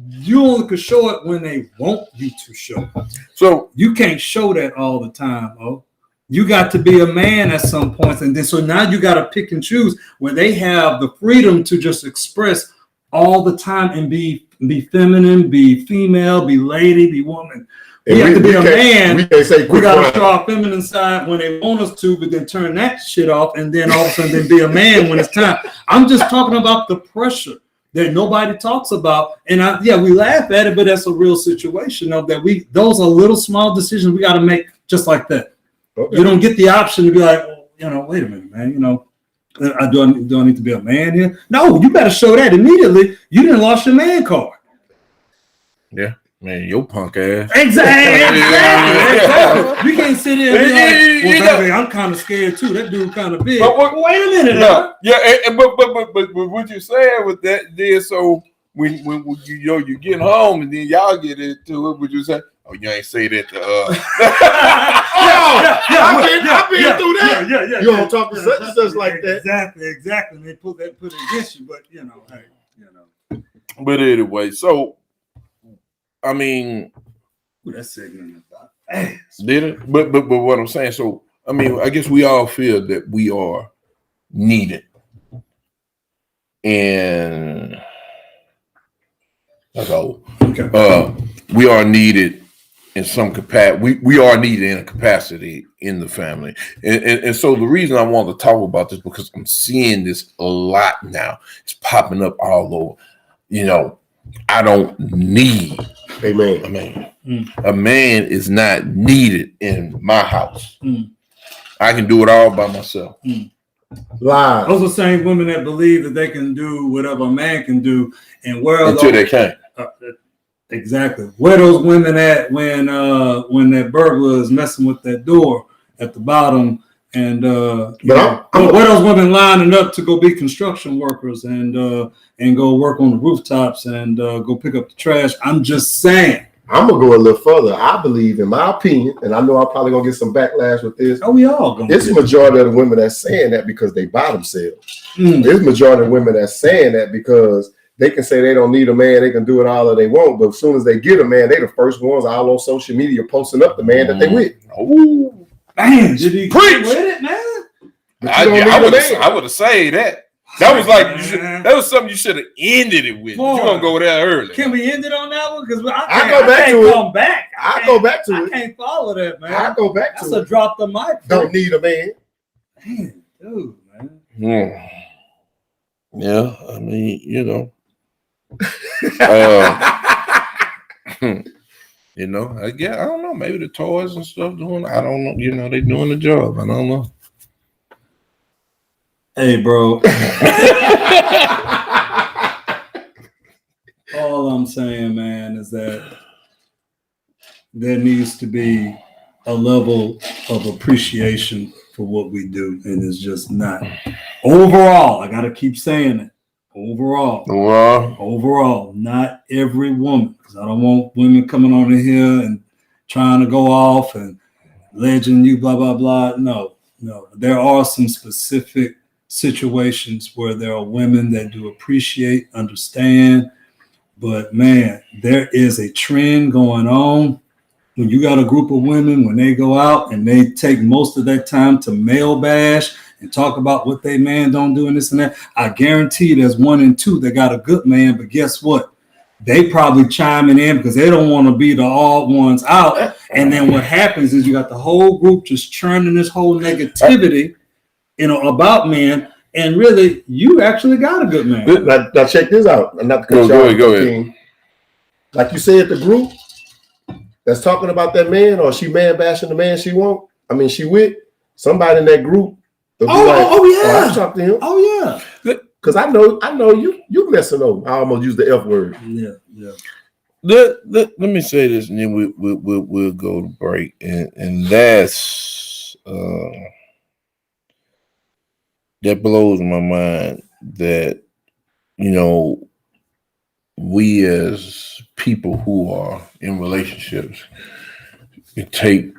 You only can show it when they want you to show it. So you can't show that all the time. Oh, you got to be a man at some points, and then so now you got to pick and choose where they have the freedom to just express all the time and be feminine, be female, be lady, be woman. We have to be a man. We got to show our feminine side when they want us to, but then turn that shit off, and then all of a sudden then be a man when it's time. I'm just talking about the pressure that nobody talks about. And we laugh at it, but that's a real situation of that those are little small decisions we got to make just like that. Okay. You don't get the option to be like, wait a minute, man, do I need to be a man here? No, you better show that immediately. You didn't lost your man card. Yeah. Man, your punk ass. Exactly. You can't sit there and be like, baby, I'm kind of scared too. That dude kind of big. But wait a minute. No. Yeah, but what you're saying with that, then so when you get home and then y'all get into it, would you say, oh, you ain't say that to I've been through that. Yeah. You don't talk to such and such like that. Exactly. And they put it against you, but hey. But anyway, so I mean, that segment about ass. Did it? But what I'm saying, so I mean, I guess we all feel that we are needed, and that's all. Okay. We are needed in some capacity. We are needed in a capacity in the family, and so the reason I want to talk about this because I'm seeing this a lot now. It's popping up all over. I don't need a man. A man is not needed in my house. I can do it all by myself. Lies. Those are the same women that believe that they can do whatever a man can do, and where until they can't. Exactly. Where those women at when that burglar is messing with that door at the bottom? And where those women lining up to go be construction workers and go work on the rooftops and go pick up the trash. I'm just saying. I'm gonna go a little further. I believe, in my opinion, and I know I'm probably gonna get some backlash with this. Oh, we all gonna. It's the majority of the women that's saying that because they buy themselves. There's the majority of women that's saying that because they can say they don't need a man, they can do it all that they want, but as soon as they get a man, they the first ones all on social media posting up the man that they with. Oh. Man, did he preach with it, man? I would have said that. That was like that was something you should have ended it with. You're gonna go there early. Can we end it on that one? Because I go back to it. I go back to it. I can't follow that, man. I go back to it. That's a drop the mic. Don't need a man. Man, dude, man. Yeah, I mean, I don't know. Maybe the toys and stuff doing. I don't know. They doing the job. I don't know. Hey, bro. All I'm saying, man, is that there needs to be a level of appreciation for what we do, and it's just not. Overall, I gotta keep saying it. Overall, not every woman, because I don't want women coming on in here and trying to go off and legend, you blah, blah, blah. No. There are some specific situations where there are women that do appreciate, understand. But man, there is a trend going on when you got a group of women, when they go out and they take most of their time to male bash and talk about what they man don't do and this and that. I guarantee there's 1 and 2 that got a good man, but guess what? They probably chiming in because they don't want to be the odd ones out. And then what happens is you got the whole group just churning this whole negativity, about men. And really, you actually got a good man. Now check this out. Not to cut Go ahead. Like you said, the group that's talking about that man, or she man bashing the man she with, somebody in that group. Yeah. Oh, I talked to him. Oh yeah. Because I know you messing over. I almost used the F word. Yeah. Let me say this, and then we'll go to break, and that's that blows my mind that we as people who are in relationships take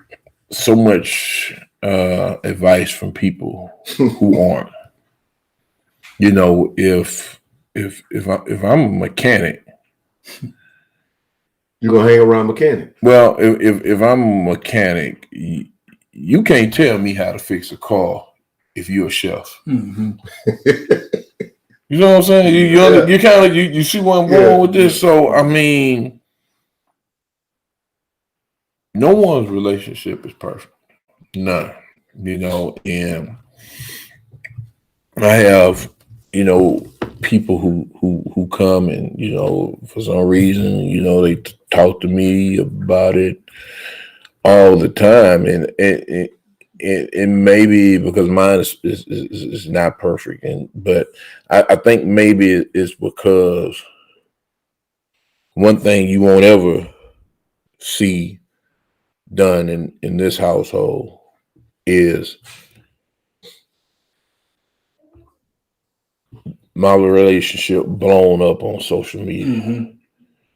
so much advice from people who aren't. If I'm a mechanic, you're gonna hang around mechanic. Well, if I'm a mechanic, you can't tell me how to fix a car if you're a chef. Mm-hmm. You know what I'm saying? You kind of you see where I'm going with this. So I mean, no one's relationship is perfect. None. And I have people who come and for some reason they talk to me about it all the time, and maybe because mine is not perfect, but I think maybe it's because one thing you won't ever see done in this household is my relationship blown up on social media. Mm-hmm.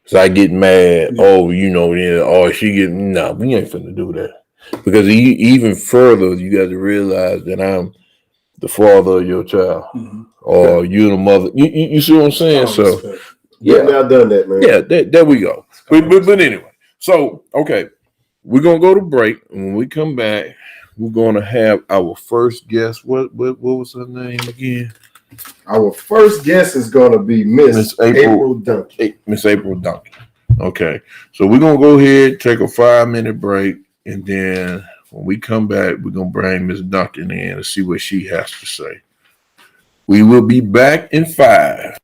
So I get mad. Yeah. She getting we ain't finna do that. Because even further, you got to realize that I'm the father of your child, or you're the mother. You see what I'm saying? So yeah, now done that, man. Yeah, there we go. But anyway, so okay, we're gonna go to break, and when we come back, we're gonna have our first guest. What was her name again? Our first guest is going to be Miss April Duncan. Miss April Duncan. Okay. So we're going to go ahead, take a 5-minute break, and then when we come back, we're going to bring Miss Duncan in and see what she has to say. We will be back in 5.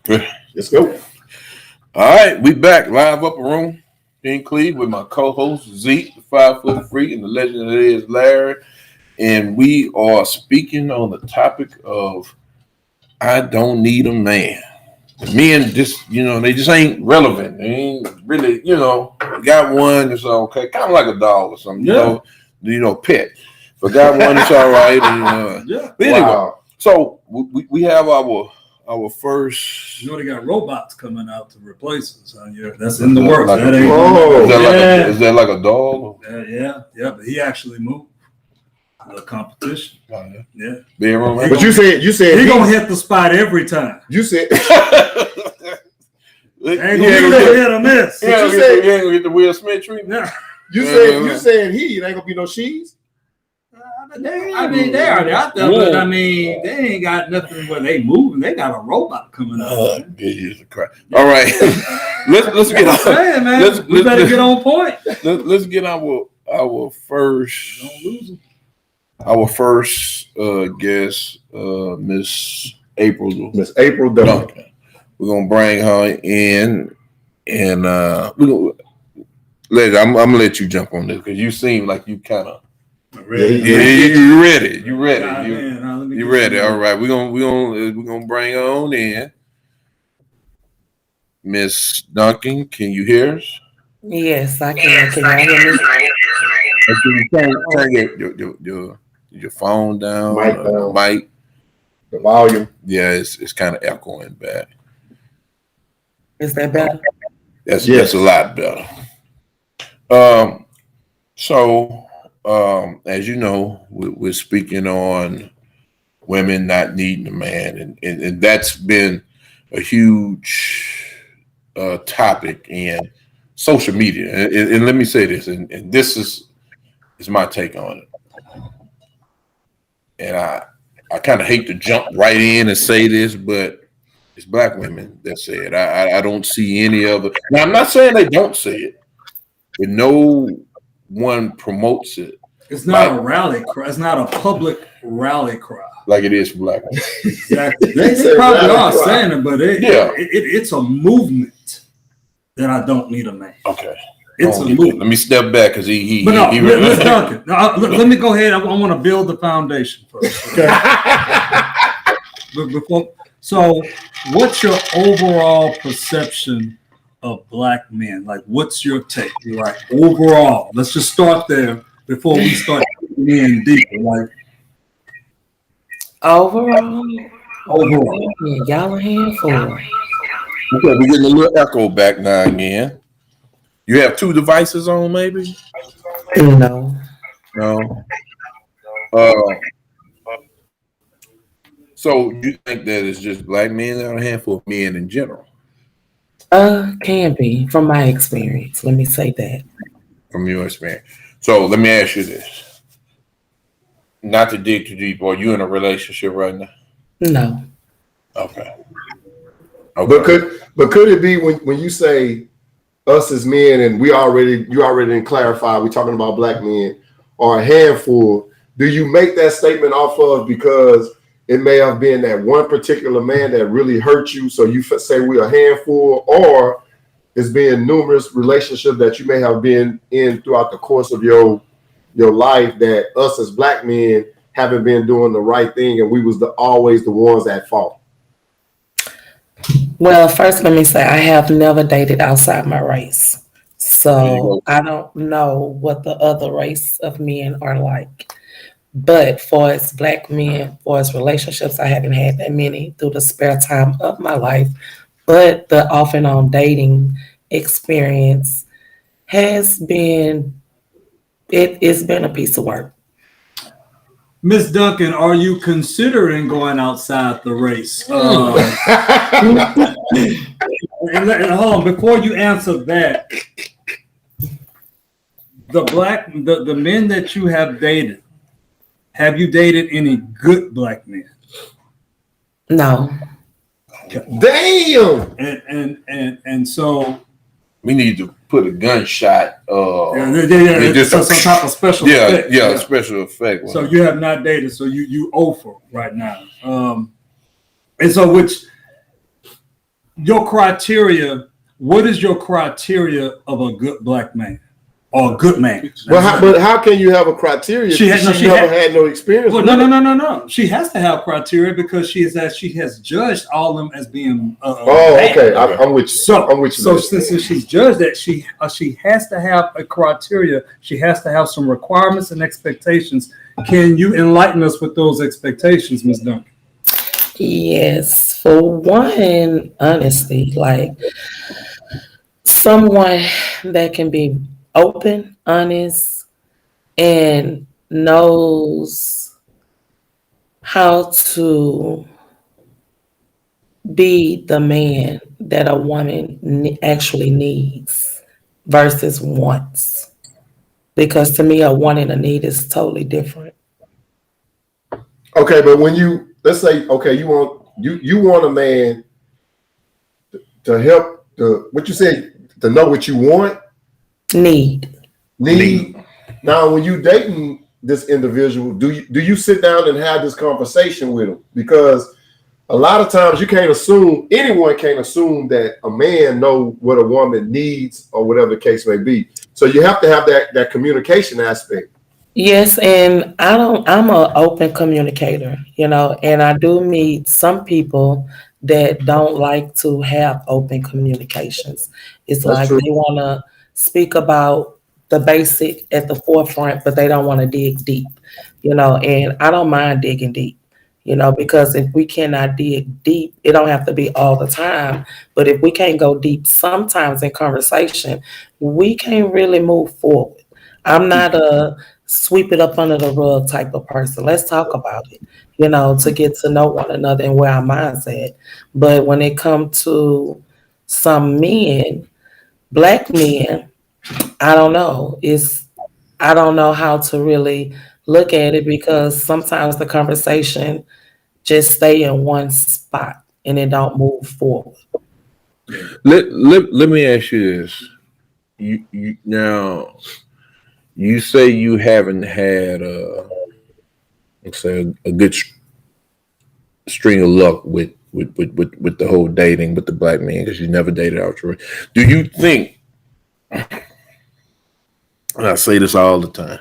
Let's go. All right, we back live up a room in Cleve with my co-host Zeke, the 5-foot freak, and the legend that is Larry, and we are speaking on the topic of I don't need a man. Men just, they just ain't relevant. They ain't really, got one, it's okay, kind of like a dog or something, pet. But got one, it's all right. And, But anyway, so we have our first. They got robots coming out to replace us. That's in the works. Like is that like a dog? Yeah. But he actually moved. The competition. Yeah. But you said he gonna hit the spot every time. You said ain't gonna hit or miss. You ain't gonna get the Will Smith treatment. You said it ain't gonna be no she's. They are out there, but they ain't got nothing where they moving. They got a robot coming up. All right, let's get on. Man, we better get on point. Let's get our first. Don't lose them. Our first guest, Miss April Duncan. We're gonna bring her in, and I'm gonna let you jump on this because you seem like you kind of ready. You ready? You ready? All right, we're gonna bring her on in. Miss Duncan, can you hear us? Yes, I can. Can you hear me? Turn your phone down, mic, the volume. Yeah, it's kind of echoing back. Is that better? That's a lot better. So as you know, we're speaking on women not needing a man, and that's been a huge topic in social media. And let me say this, and this is my take on it. And I kind of hate to jump right in and say this, but it's black women that say it. I don't see any other. Now, I'm not saying they don't say it, but no one promotes it. It's not a rally cry. It's not a public rally cry. Like it is for black women. Exactly. They probably are saying it, but it's a movement that I don't need a man. Okay. It's a movement. Let me step back because he. But let's Duncan. Let me go ahead. I want to build the foundation first. Okay. So, what's your overall perception of black men? Like, what's your take? Like overall, let's just start there before we start in deeper. Like overall, yeah, y'all a handful. Okay, we're getting a little echo back now again. You have two devices on, maybe? No. So you think that it's just black men or a handful of men in general? Can be from my experience. Let me say that. From your experience. So let me ask you this. Not to dig too deep, are you in a relationship right now? No. Okay. But could it be when you say us as men, and you already didn't clarify, we're talking about black men, are a handful, do you make that statement off of because it may have been that one particular man that really hurt you, so you say we're a handful, or it's been numerous relationships that you may have been in throughout the course of your life that us as black men haven't been doing the right thing and we was always the ones at fault? Well, first let me say I have never dated outside my race. So I don't know what the other race of men are like. But for as black men, for as relationships, I haven't had that many through the spare time of my life. But the off and on dating experience has been, it's been a piece of work. Miss Duncan, are you considering going outside the race? And hold on, before you answer that, the men that you have dated, have you dated any good black men? No. Damn. And so we need to put a gunshot. Just some type of special effect. Yeah, special effect. So you have not dated, so you offer right now. And so your criteria. What is your criteria of a good black man or a good man? But how can you have a criteria? She never had no experience. Well, no. She has to have criteria because she has judged all of them as being. Okay. I'm with you. I'm with you. So since she's judged that, she has to have a criteria. She has to have some requirements and expectations. Can you enlighten us with those expectations, Ms. Duncan? Yes. For one, honestly, like someone that can be open, honest, and knows how to be the man that a woman actually needs versus wants. Because to me, a want and a need is totally different. Okay, but when let's say, okay, you want a man to help what you said, to know what you want? Need. Now, when you dating this individual, do you sit down and have this conversation with him? Because a lot of times anyone can't assume that a man know what a woman needs or whatever the case may be. So you have to have that communication aspect. Yes, and I'm an open communicator, and I do meet some people that don't like to have open communications. It's That's like true. They want to speak about the basic at the forefront, but they don't want to dig deep, and I don't mind digging deep, because if we cannot dig deep, it don't have to be all the time, but if we can't go deep sometimes in conversation, we can't really move forward. I'm not a sweep it up under the rug type of person. Let's talk about it, to get to know one another and where our mind's at. But when it comes to some men, black men, I don't know. I don't know how to really look at it because sometimes the conversation just stay in one spot and it don't move forward. Let me ask you this. You now. You say you haven't had let's say a good string of luck with the whole dating with the black man because you never dated out your. Do you think? And I say this all the time,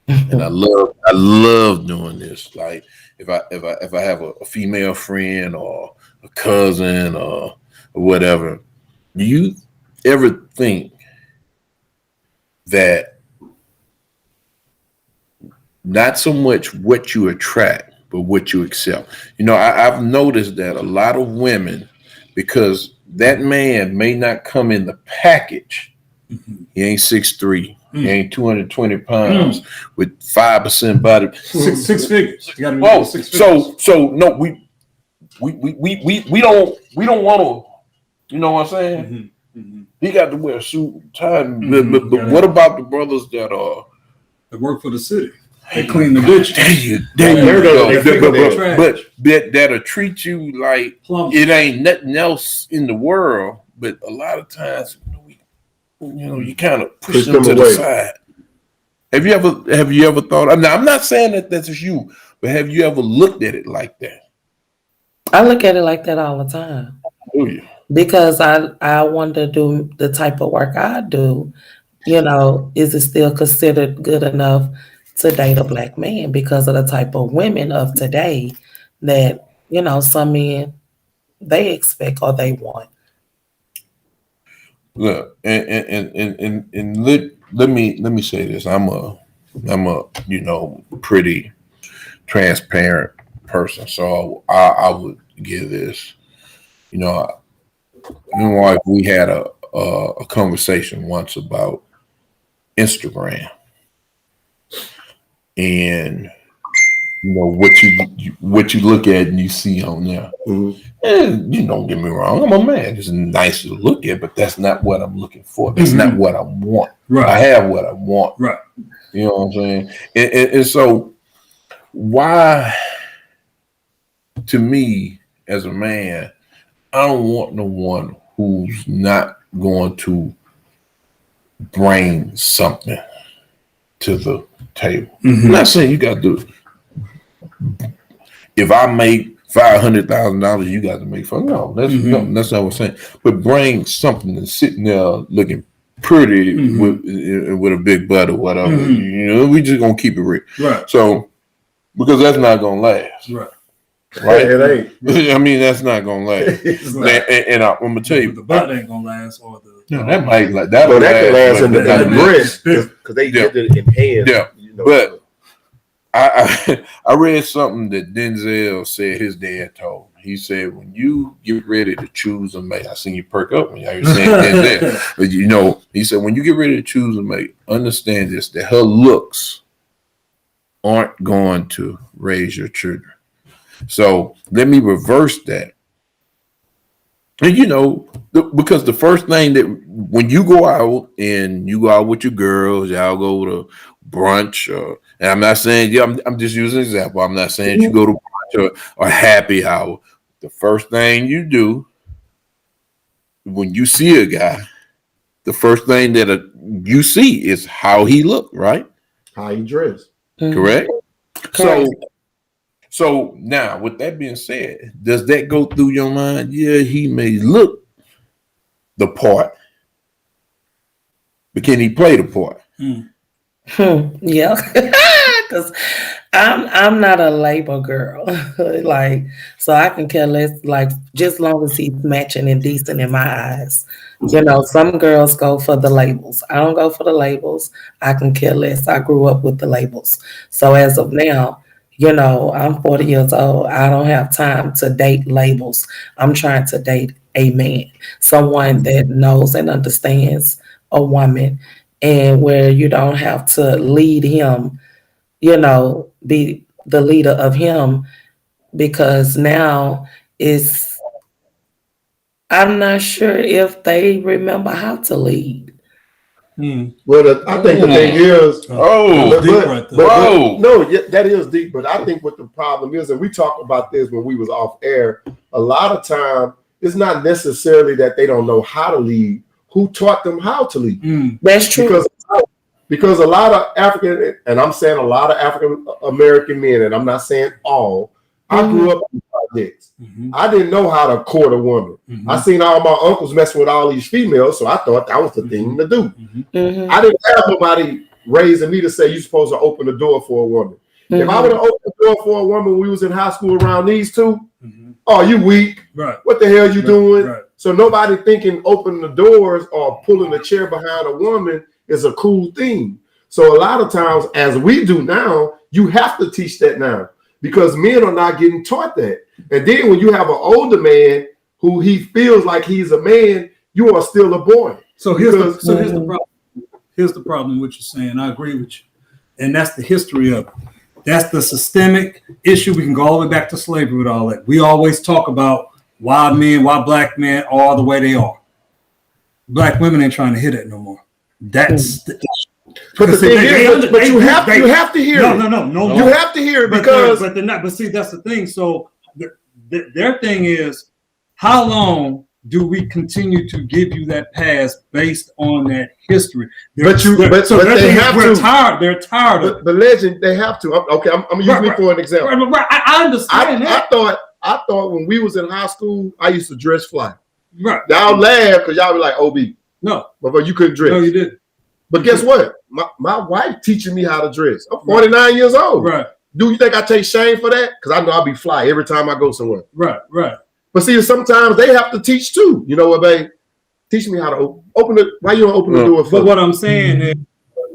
and I love doing this. Like if I have a female friend or a cousin or whatever, do you ever think that? Not so much what you attract, but what you accept. I've noticed that a lot of women, because that man may not come in the package, he ain't 6'3", he ain't 220 pounds with 5% body. Six figures. You gotta be 6 figures. So no, we don't want to. You know what I'm saying? Mm-hmm. He got to wear a suit and tie. But what about the brothers that work for the city? They clean the ditches. There you go. But that'll treat you like it ain't nothing else in the world. But a lot of times, you kind of push them to the side. Have you ever thought? Now, I'm not saying that that's you, but have you ever looked at it like that? I look at it like that all the time. Oh yeah. Because I want to do the type of work I do. Is it still considered good enough to date a black man because of the type of women of today that, some men, they expect or they want. Look, and let me say this. I'm a pretty transparent person. So I would give this, me and my wife, we had a conversation once about Instagram. And what you look at and you see on there. Mm-hmm. And don't get me wrong, I'm a man. It's nice to look at, but that's not what I'm looking for. That's not what I want. Right. I have what I want. Right. You know what I'm saying? And so why, to me, as a man, I don't want no one who's not going to bring something to the table. Mm-hmm. I'm not saying you got to do it. If I make $500,000 you got to make fun. No, that's not what I'm saying. But bring something that's sitting there looking pretty with a big butt or whatever. You know, we just gonna keep it real. Right. So because that's not gonna last. Right. Right. It ain't. I mean, that's not gonna last. And I'm gonna tell you, the butt ain't gonna last, or the that might like that. Well, that can last in the breast because they get it in hands. Yeah, you know, but I read something that Denzel said his dad told him. He said, when you get ready to choose a mate, I seen you perk up when you saying Denzel. But you know, he said, when you get ready to choose a mate, understand this, that her looks aren't going to raise your children. So let me reverse that. And you know, because the first thing that when you go out and you go out with your girls, y'all go to brunch, and I'm not saying, I'm just using an example. I'm not saying you go to brunch or happy hour. The first thing you do when you see a guy, the first thing that you see is how he look, right? How he dress. Correct? So now, with that being said, does that go through your mind? Yeah, he may look the part, but can he play the part? Yeah, because I'm not a label girl, like, so I can care less. Like, just long as he's matching and decent in my eyes. You know, some girls go for the labels. I don't go for the labels. I can care less. I grew up with the labels. So as of now, you know, I'm 40 years old. I don't have time to date labels. I'm trying to date a man, someone that knows and understands a woman, and where you don't have to lead him, you know, be the leader of him, because now I'm not sure if they remember how to lead. Well, I think the thing is, that is deep. But I think what the problem is, and we talked about this when we was off air, a lot of time it's not necessarily that they don't know how to lead. Who taught them how to lead? That's true. Because a lot of African, and I'm saying a lot of African American men, and I'm not saying all, I grew up in projects. I didn't know how to court a woman. I seen all my uncles messing with all these females, so I thought that was the thing to do. I didn't have nobody raising me to say you're supposed to open the door for a woman. If I would have opened the door for a woman when we was in high school around these two, oh, you weak. Right. What the hell you doing? Right. So nobody thinking opening the doors or pulling a chair behind a woman is a cool thing. So a lot of times, as we do now, you have to teach that now, because men are not getting taught that. And then when you have an older man who he feels like he's a man, you are still a boy. So here's the problem. Here's the problem with what you're saying. I agree with you. And that's the history of it. That's the systemic issue. We can go all the way back to slavery with all that. We always talk about why black men are the way they are. Black women ain't trying to hear that no more. That's the issue. But the thing is, you have to hear it. No. You have to hear it because but they're not. But see, that's the thing. So their thing is, how long do we continue to give you that pass based on that history? But they have to. They're tired of it. The legend, they have to. Okay, I'm gonna use me for an example. Right. I understand that. I thought when we was in high school, I used to dress fly. Right. Y'all laugh because y'all be like, OB. No. But you couldn't dress. No, you didn't. But guess what? My wife teaching me how to dress. I'm 49 years old. Right. Do you think I take shame for that? Because I know I'll be fly every time I go somewhere. Right. But see, sometimes they have to teach too. You know what, babe? Teach me how to open it. Why you don't open the door? But what I'm saying is,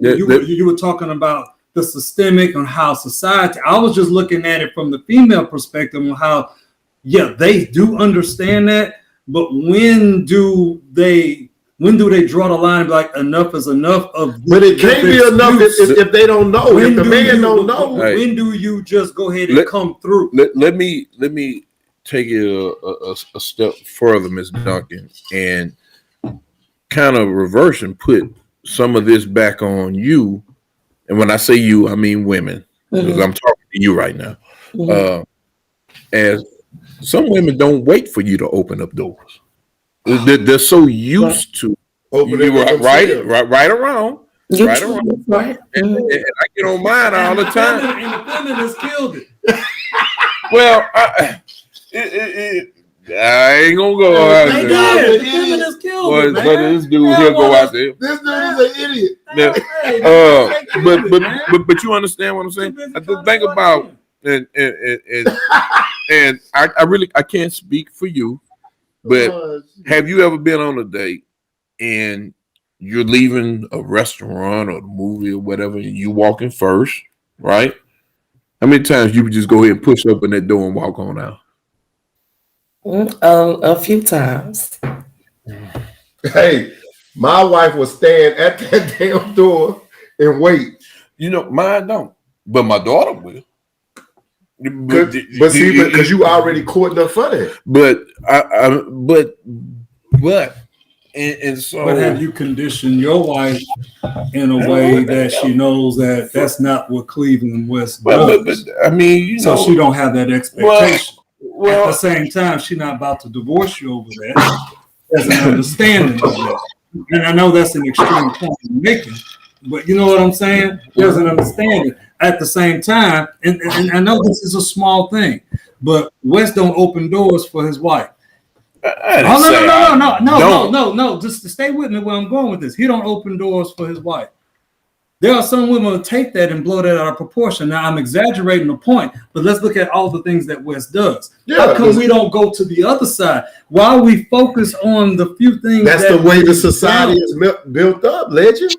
you were talking about the systemic on how society. I was just looking at it from the female perspective on how, they do understand that, but when do they draw the line and be like, enough is enough of? But it can't be enough if they don't know. If the man don't know, when do you just go ahead and come through? Let me take it a step further, Ms. Duncan, and kind of reverse and put some of this back on you. And when I say you, I mean women, because I'm talking to you right now. As some women don't wait for you to open up doors. They're so used to opening right around. Right. And I get on mine all the time. And the feminists killed it. Well, I ain't gonna go out They there. did. The feminists killed it, man. But this dude here go out there. This dude is an idiot. But you understand what I'm saying? I just think about and I really I can't speak for you, but have you ever been on a date and you're leaving a restaurant or a movie or whatever, and you walking first, right? How many times you would just go ahead and push open that door and walk on out? A few times. Hey, my wife will stand at that damn door and wait. You know, mine don't, but my daughter will. But see, because you already caught enough for that. But and so. But have you conditioned your wife in a way that she knows that that's not what Cleveland West does? But I mean, you know, so she don't have that expectation. Well, at the same time, she's not about to divorce you over that. There's an understanding of that. And I know that's an extreme point you're making, but you know what I'm saying? There's an understanding. At the same time, and I know this is a small thing, but West don't open doors for his wife. No. Just to stay with me where I'm going with this. He don't open doors for his wife. There are some women who take that and blow that out of proportion. Now, I'm exaggerating the point, but let's look at all the things that West does. How come we don't go to the other side? Why we focus on the few things? That's the way the society is built up, legend.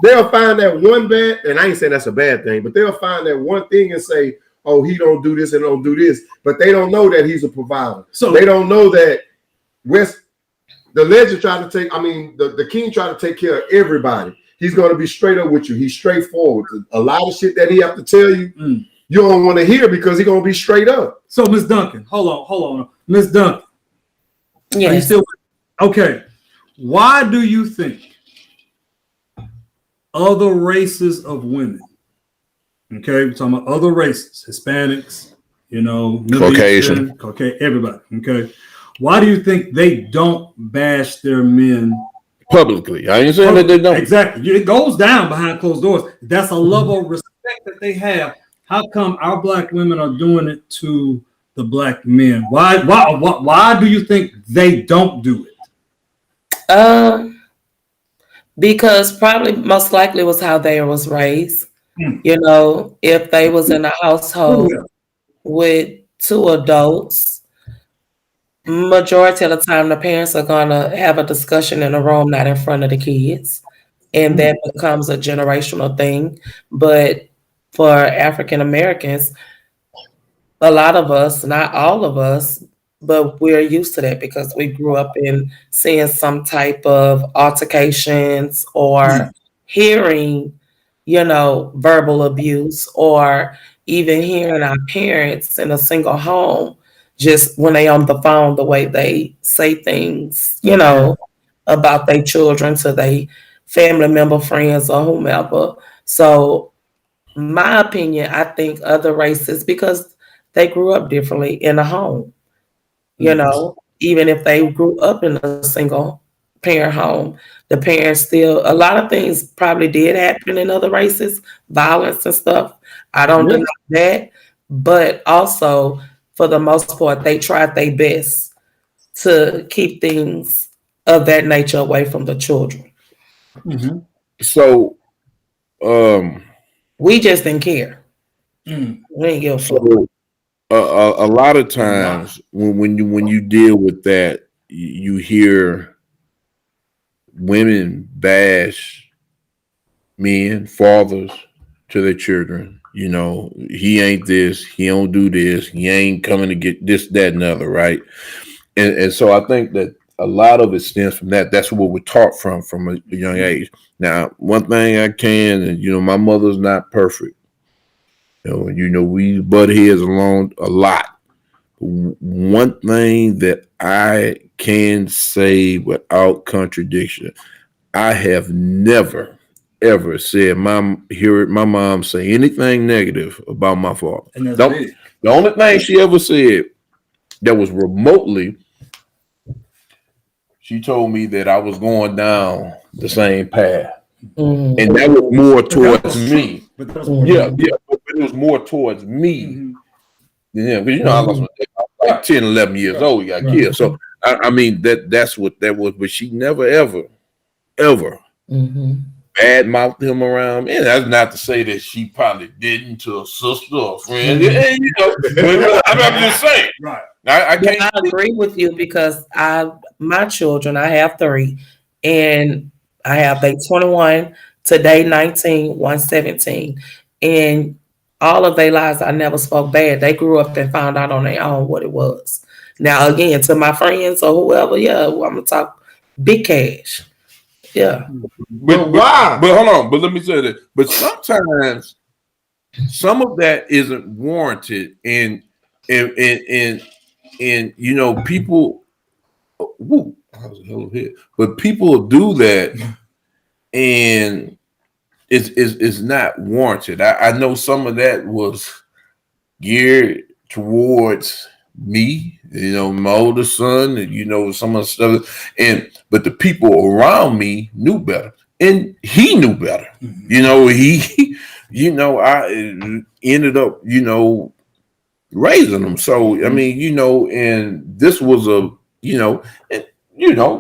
They'll find that one bad, and I ain't saying that's a bad thing, but they'll find that one thing and say, oh, he don't do this and don't do this. But they don't know that he's a provider. So they don't know that West, the legend tried to take, the king tried to take care of everybody. He's going to be straight up with you. He's straightforward. A lot of shit that he have to tell you, you don't want to hear because he's going to be straight up. So, Miss Duncan, hold on. Miss Duncan. Yeah. Are you still okay? Why do you think other races of women, okay, we're talking about other races, Hispanics, Caucasian, everybody, okay, why do you think they don't bash their men publicly? I ain't saying that they don't. Exactly. It goes down behind closed doors. That's a level of respect that they have. How come our black women are doing it to the black men? Why do you think they don't do it? Because probably most likely was how they was raised. If they was in a household with two adults, majority of the time the parents are gonna have a discussion in a room, not in front of the kids, and that becomes a generational thing. But for African Americans, a lot of us, not all of us, but we're used to that because we grew up in seeing some type of altercations or hearing, verbal abuse, or even hearing our parents in a single home, just when they on the phone, the way they say things, about their children to their family member, friends, or whomever. So my opinion, I think other races, because they grew up differently in a home, even if they grew up in a single parent home, the parents still, a lot of things probably did happen in other races, violence and stuff. I don't deny that, but also for the most part, they tried their best to keep things of that nature away from the children. Mm-hmm. So, we just didn't care. We didn't give a fuck. A lot of times when you deal with that, you hear women bash men, fathers, to their children. He ain't this, he don't do this, he ain't coming to get this, that, and other, right? And so I think that a lot of it stems from that. That's what we're taught from a young age. Now, one thing I can, and my mother's not perfect. We butt heads along a lot. One thing that I can say without contradiction, I have never ever said my mom say anything negative about my father. And that's the only thing she ever said that was remotely, she told me that I was going down the same path. And that was more towards me. But it was more towards me. Yeah, because I lost my dad. I was like 10, 11 years old. He got killed. So I mean that's what that was. But she never ever bad mouthed him around. And that's not to say that she probably didn't to a sister or a friend. And, you know, I'm just saying. Right. I agree with you because my children, I have 3, and I have they 21, today 19, one 17, and all of their lives I never spoke bad. They grew up and found out on their own what it was. Now again, to my friends or whoever, I'm gonna talk big cash. Yeah. But why? But hold on. But let me say that. But sometimes some of that isn't warranted, and you know, people. Woo, that was a hell of a hit. But people do that, and it's not warranted. I know some of that was geared towards me, you know, my older son, and you know, some of the stuff, but the people around me knew better, and he knew better. You know, I ended up, you know, raising them. So I mean, you know, and this was you know,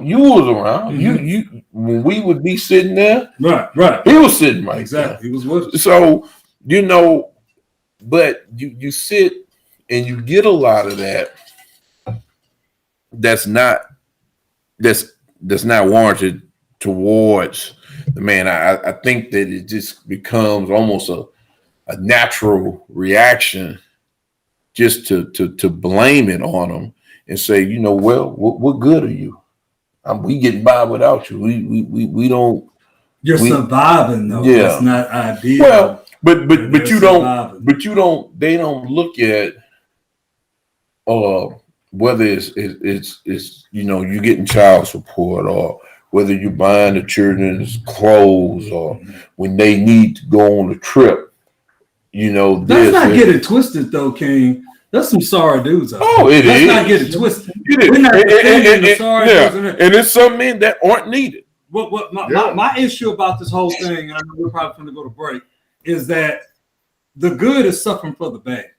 you was around. You when we would be sitting there, right. He was sitting right exactly. there. He was with us. So you know, but you sit and you get a lot of that. That's not warranted towards the man. I think that it just becomes almost a natural reaction just to blame it on them and say, you know, well, what good are you? We getting by without you. We don't. You're surviving though. Yeah. That's not ideal. Well, but you surviving. don't. They don't look at whether it's you know, you getting child support, or whether you're buying the children's clothes, or when they need to go on a trip. You know, let's not get it twisted though, King. That's some sorry dudes out there. Oh, it Let's is. not get it twisted. It is. We're not defending the sorry dudes. And it's some men that aren't needed. My issue about this whole thing, and I know we're probably going to go to break, is that the good is suffering for the bad.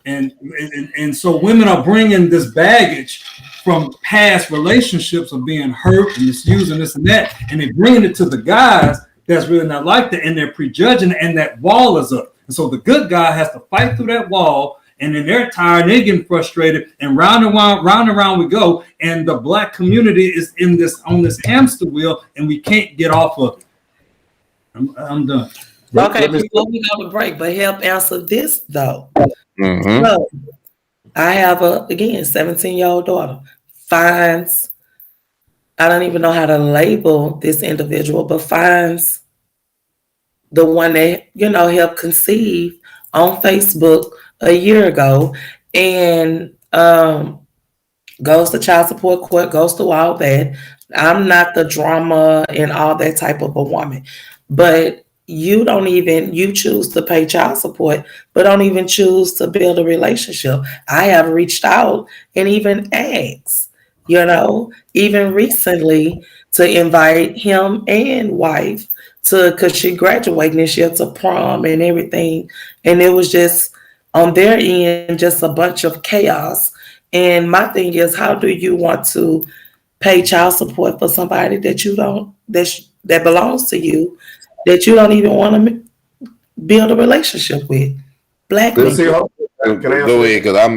And so women are bringing this baggage from past relationships of being hurt and misused and this and that, and they're bringing it to the guys that's really not like that, and they're prejudging it, and that wall is up. And so the good guy has to fight through that wall, and then they're tired, they're getting frustrated, and round and round we go, and the black community is on this hamster wheel, and we can't get off of it. I'm done. Okay, before we go to break, but help answer this though. Mm-hmm. So, I have a 17-year-old daughter. Finds, I don't even know how to label this individual, but finds the one that, you know, helped conceive on Facebook a year ago, and goes to child support court, goes through all that. I'm not the drama and all that type of a woman, but you choose to pay child support, but don't even choose to build a relationship. I have reached out and even asked, you know, even recently, to invite him and wife because she graduating this year, to prom and everything. And it was just on their end, just a bunch of chaos. And my thing is, how do you want to pay child support for somebody that you don't, that belongs to you, that you don't even want to build a relationship with? Black men. Can I go ahead, because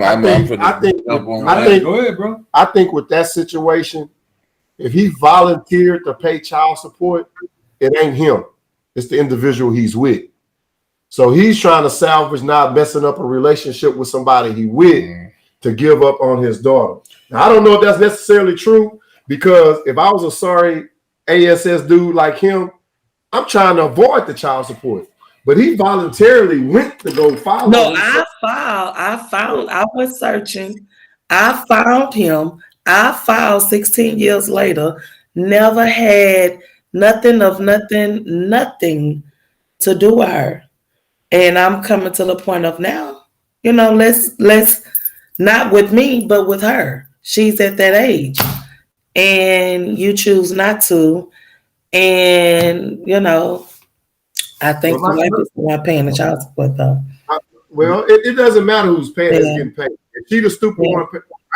go ahead, bro. I think with that situation, if he volunteered to pay child support, it ain't him. It's the individual he's with. So he's trying to salvage not messing up a relationship with somebody he with to give up on his daughter. Now, I don't know if that's necessarily true, because if I was a sorry ASS dude like him, I'm trying to avoid the child support. But he voluntarily went to go file. No, I was searching. I found him. I filed 16 years later. Never had nothing to do with her. And I'm coming to the point of now, you know, let's not with me, but with her. She's at that age. And you choose not to. And, you know, I think the wife is the one paying the child support, though. Well, it doesn't matter who's paying, it's getting paid. If she the stupid one,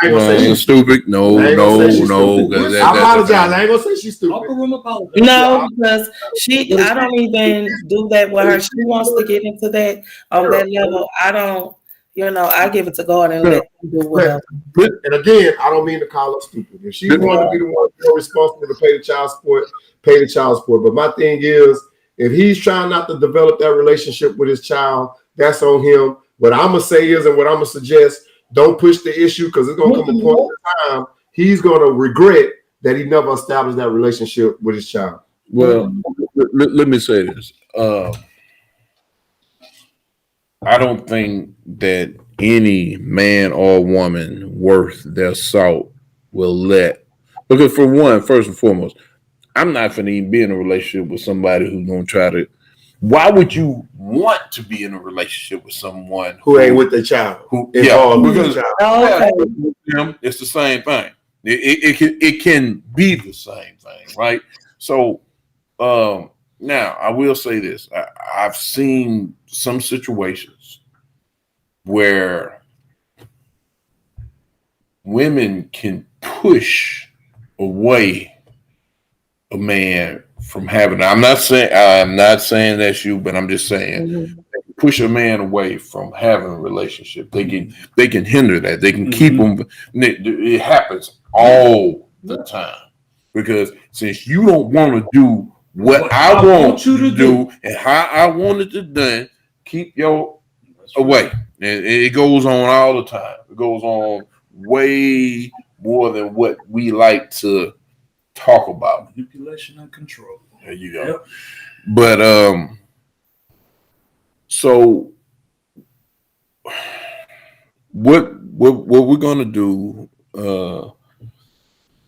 I ain't No, gonna say she's stupid. No. I apologize. Stupid. I ain't gonna say she's stupid. Uncle Room apologize. No, because I don't even do that with her. She wants to get into that on that level. I don't, I give it to God and let him do whatever. And again, I don't mean to call her stupid. If she wanted to be the one responsible to pay the child support, pay the child support. But my thing is, if he's trying not to develop that relationship with his child, that's on him. What I'm gonna say is, and what I'm gonna suggest, don't push the issue, because it's gonna come a point in time he's gonna regret that he never established that relationship with his child. Well, let me say this. I don't think that any man or woman worth their salt will let, because for one, first and foremost, I'm not going to even be in a relationship with somebody who's going to try to. Why would you want to be in a relationship with someone who ain't with their child? Because Okay. it's the same thing. It can be the same thing, right? So now I will say this: I've seen some situations where women can push away a man from having. I'm not saying that's you, but I'm just saying push a man away from having a relationship. They can hinder that. They can keep them. It happens all the time, because since you don't want to do what I want you to do and how I want it to done, keep your away. And it goes on all the time. It goes on way more than what we like to talk about. Manipulation and control. There you go. Yep. But so what we're gonna do,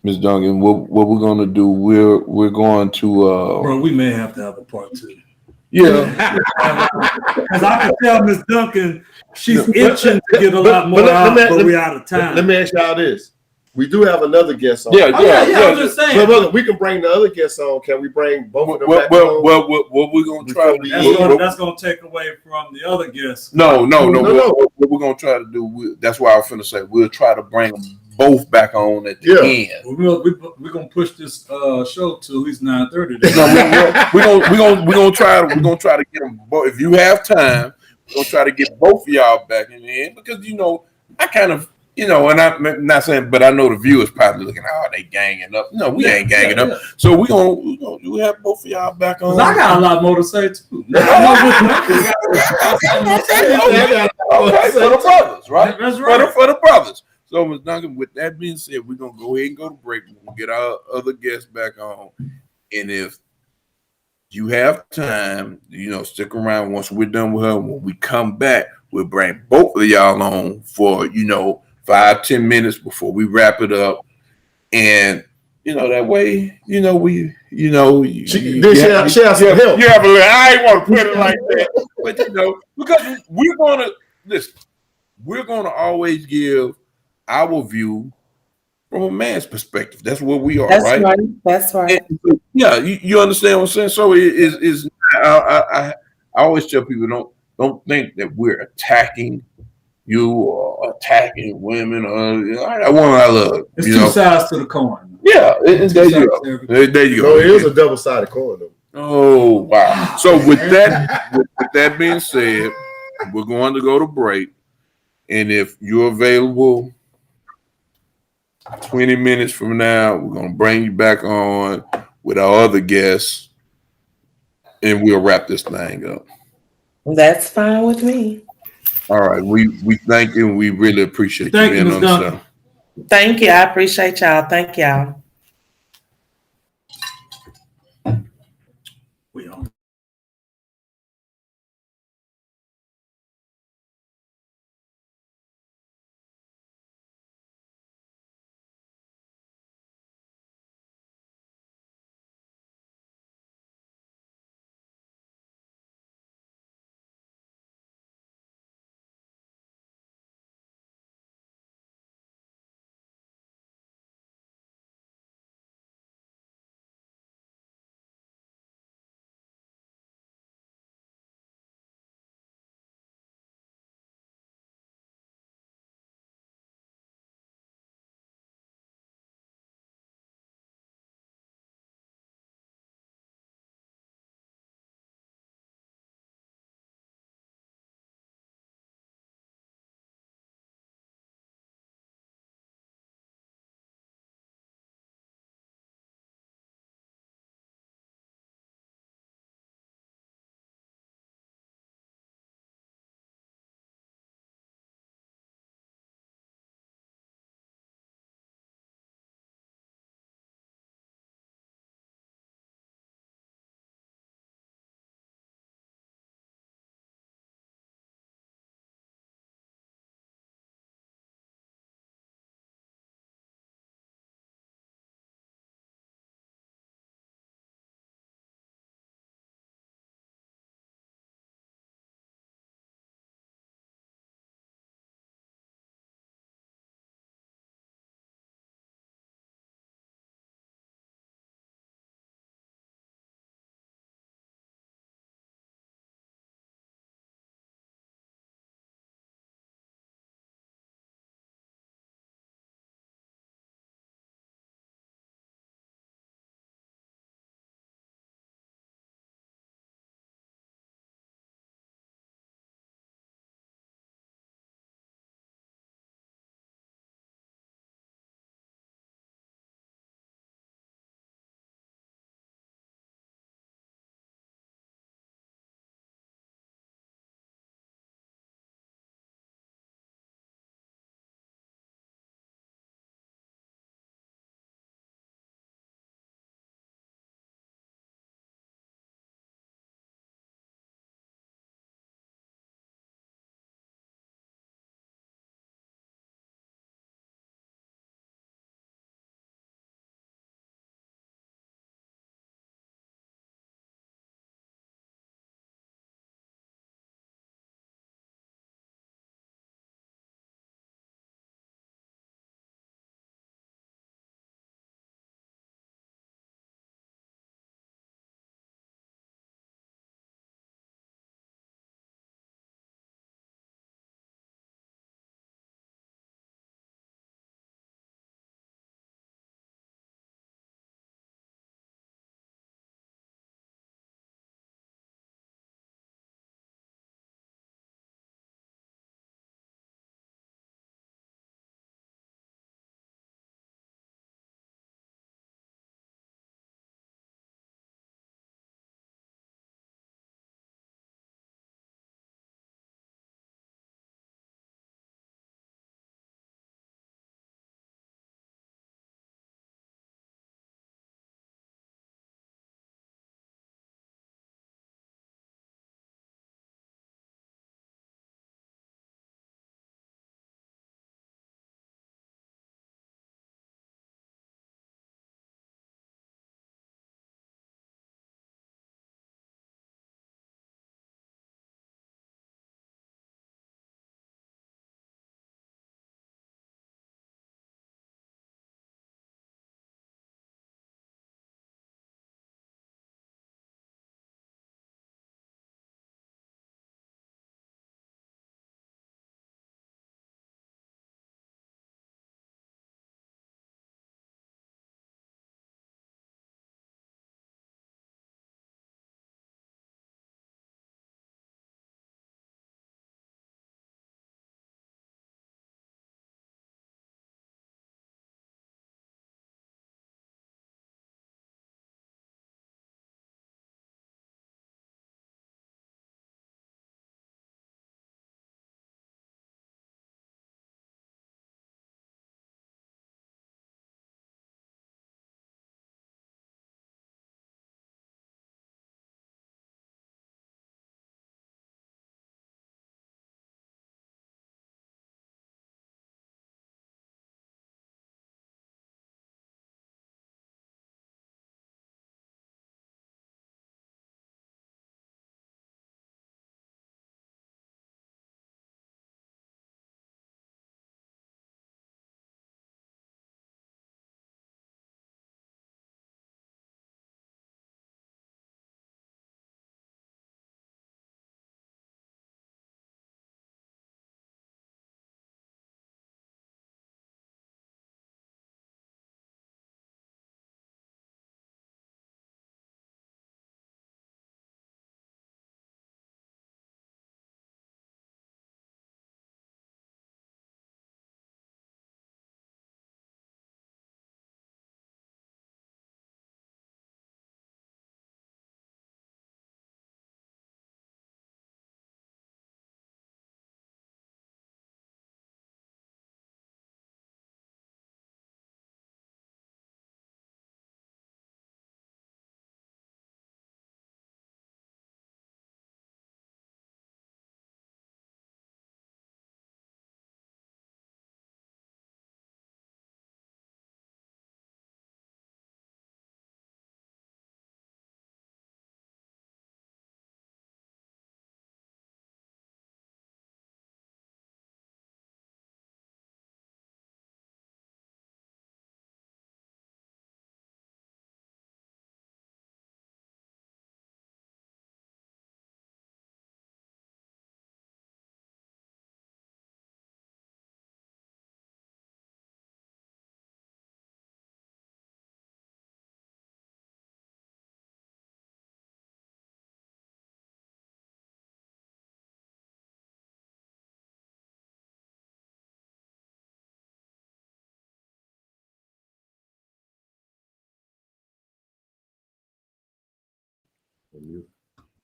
Ms. Duncan, what we're gonna do, we're going to Bro, we may have to have a part 2. Yeah. Because I can tell Ms. Duncan, she's itching to get a lot more out, but we're out of time. Let me ask y'all this. We do have another guest on. Yeah. I'm just saying. But we can bring the other guests on. Can we bring both of them back on? Well, what we're going to try to do. That's going to take away from the other guests. No. What we're going to try to do, that's why I was going to say, we'll try to bring them both back on at the end. We're going to push this show to at least 9:30. We're going to try to get them both. If you have time, we're going to try to get both of y'all back in the end, because, I kind of, and I'm not saying, but I know the viewers probably looking, they ganging up. No, we ain't ganging up. So we have both of y'all back on. I got a lot more to say too. Okay, for the brothers, right? That's right. For the brothers. So, Ms. Duncan, with that being said, we're gonna go ahead and go to break. We're gonna get our other guests back on, and if you have time, stick around. Once we're done with her, when we come back, we'll bring both of y'all on for 5-10 minutes before we wrap it up, and that way, she has some help. You have a little. I ain't want to put it like that, but because we're gonna always give our view from a man's perspective. That's what we are. That's right. That's right. And, you understand what I'm saying. So it is. I always tell people, don't think that we're attacking you or attacking women, or I want I love. It's two sides to the coin. Yeah, there you go. There you go. No, it is a double-sided coin, though. Oh wow! So with that being said, we're going to go to break, and if you're available 20 minutes from now, we're going to bring you back on with our other guests, and we'll wrap this thing up. That's fine with me. All right, we thank you, and we really appreciate you being on the show. Thank you. I appreciate y'all. Thank y'all. We on.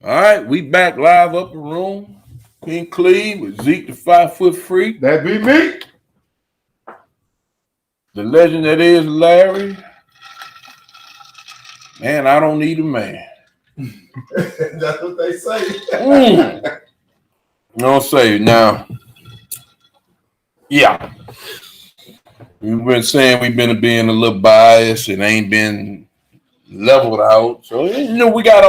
All right, we back live up the room. King Cleve with Zeke the 5 foot freak. That be me. The legend that is Larry. Man, I don't need a man. That's what they say. Don't say now. Yeah. We've been saying we've been being a little biased and ain't been leveled out. So we got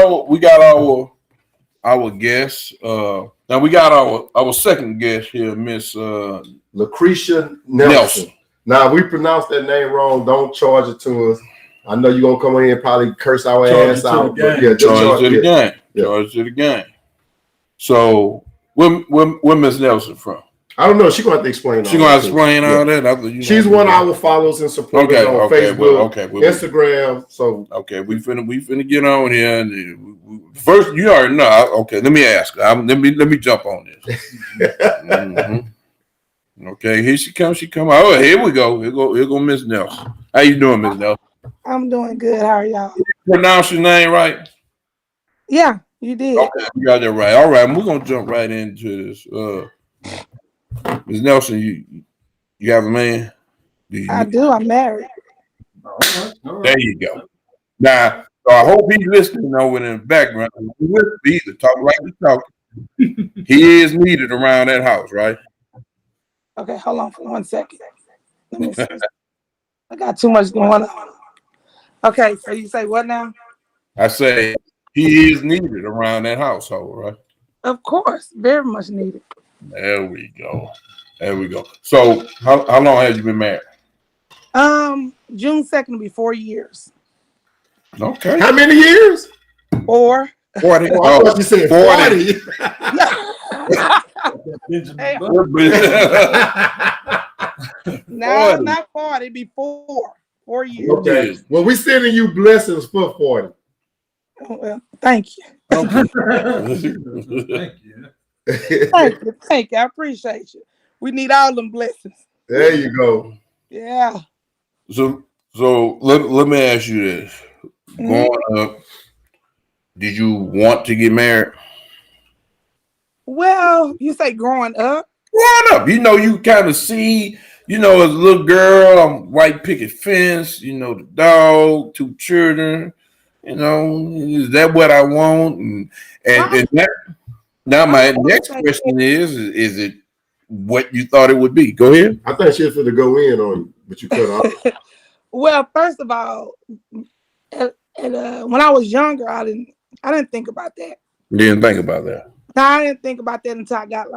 our guests. Now we got our second guest here, Miss Lucretia Nelson. Now we pronounced that name wrong. Don't charge it to us. I know you're gonna come in here and probably curse our ass out. Yeah, charge it to the game. Charge to the game. So where Miss Nelson from? I don't know. She's gonna have to explain. She's gonna explain all that. She's one of our followers and supporters on Facebook, Instagram. So we finna get on here. And first, you already know. Okay, let me ask. Let me jump on this. Okay, here she comes. Oh, here we go. Here go Miss Nelson. How you doing, Miss Nelson? I'm doing good. How are y'all? Did you pronounce your name right? Yeah, you did. Okay, you got that right. All right, we're gonna jump right into this. Ms. Nelson, you have a man? I do. I'm married. all right. There you go. Now, so I hope he's listening over in the background. He will be either talk like he's talking. He is needed around that house, right? Okay, hold on for 1 second. Let me see. I got too much going on. Okay, so you say what now? I say he is needed around that household, right? Of course, very much needed. There we go. So how long have you been married? June 2nd will be 4 years. Okay. How many years? 4. 40. Oh, I thought you said 40. Hey, Okay. no, not 40. It'd be 4 years. Okay. Well, we sending you blessings for 40. Oh, well, thank you. Thank you. Thank you. I appreciate you. We need all them blessings. There you go. Yeah. So let me ask you this. Growing up, did you want to get married? Well, you say growing up? Growing up, you kind of see, as a little girl, I'm white picket fence, the dog, 2 children, is that what I want? And that, now my next question is it what you thought it would be? Go ahead. I thought she was going to go in on you, but you cut off. Well, first of all, when I was younger, I didn't think about that. You didn't think about that? No, I didn't think about that until I got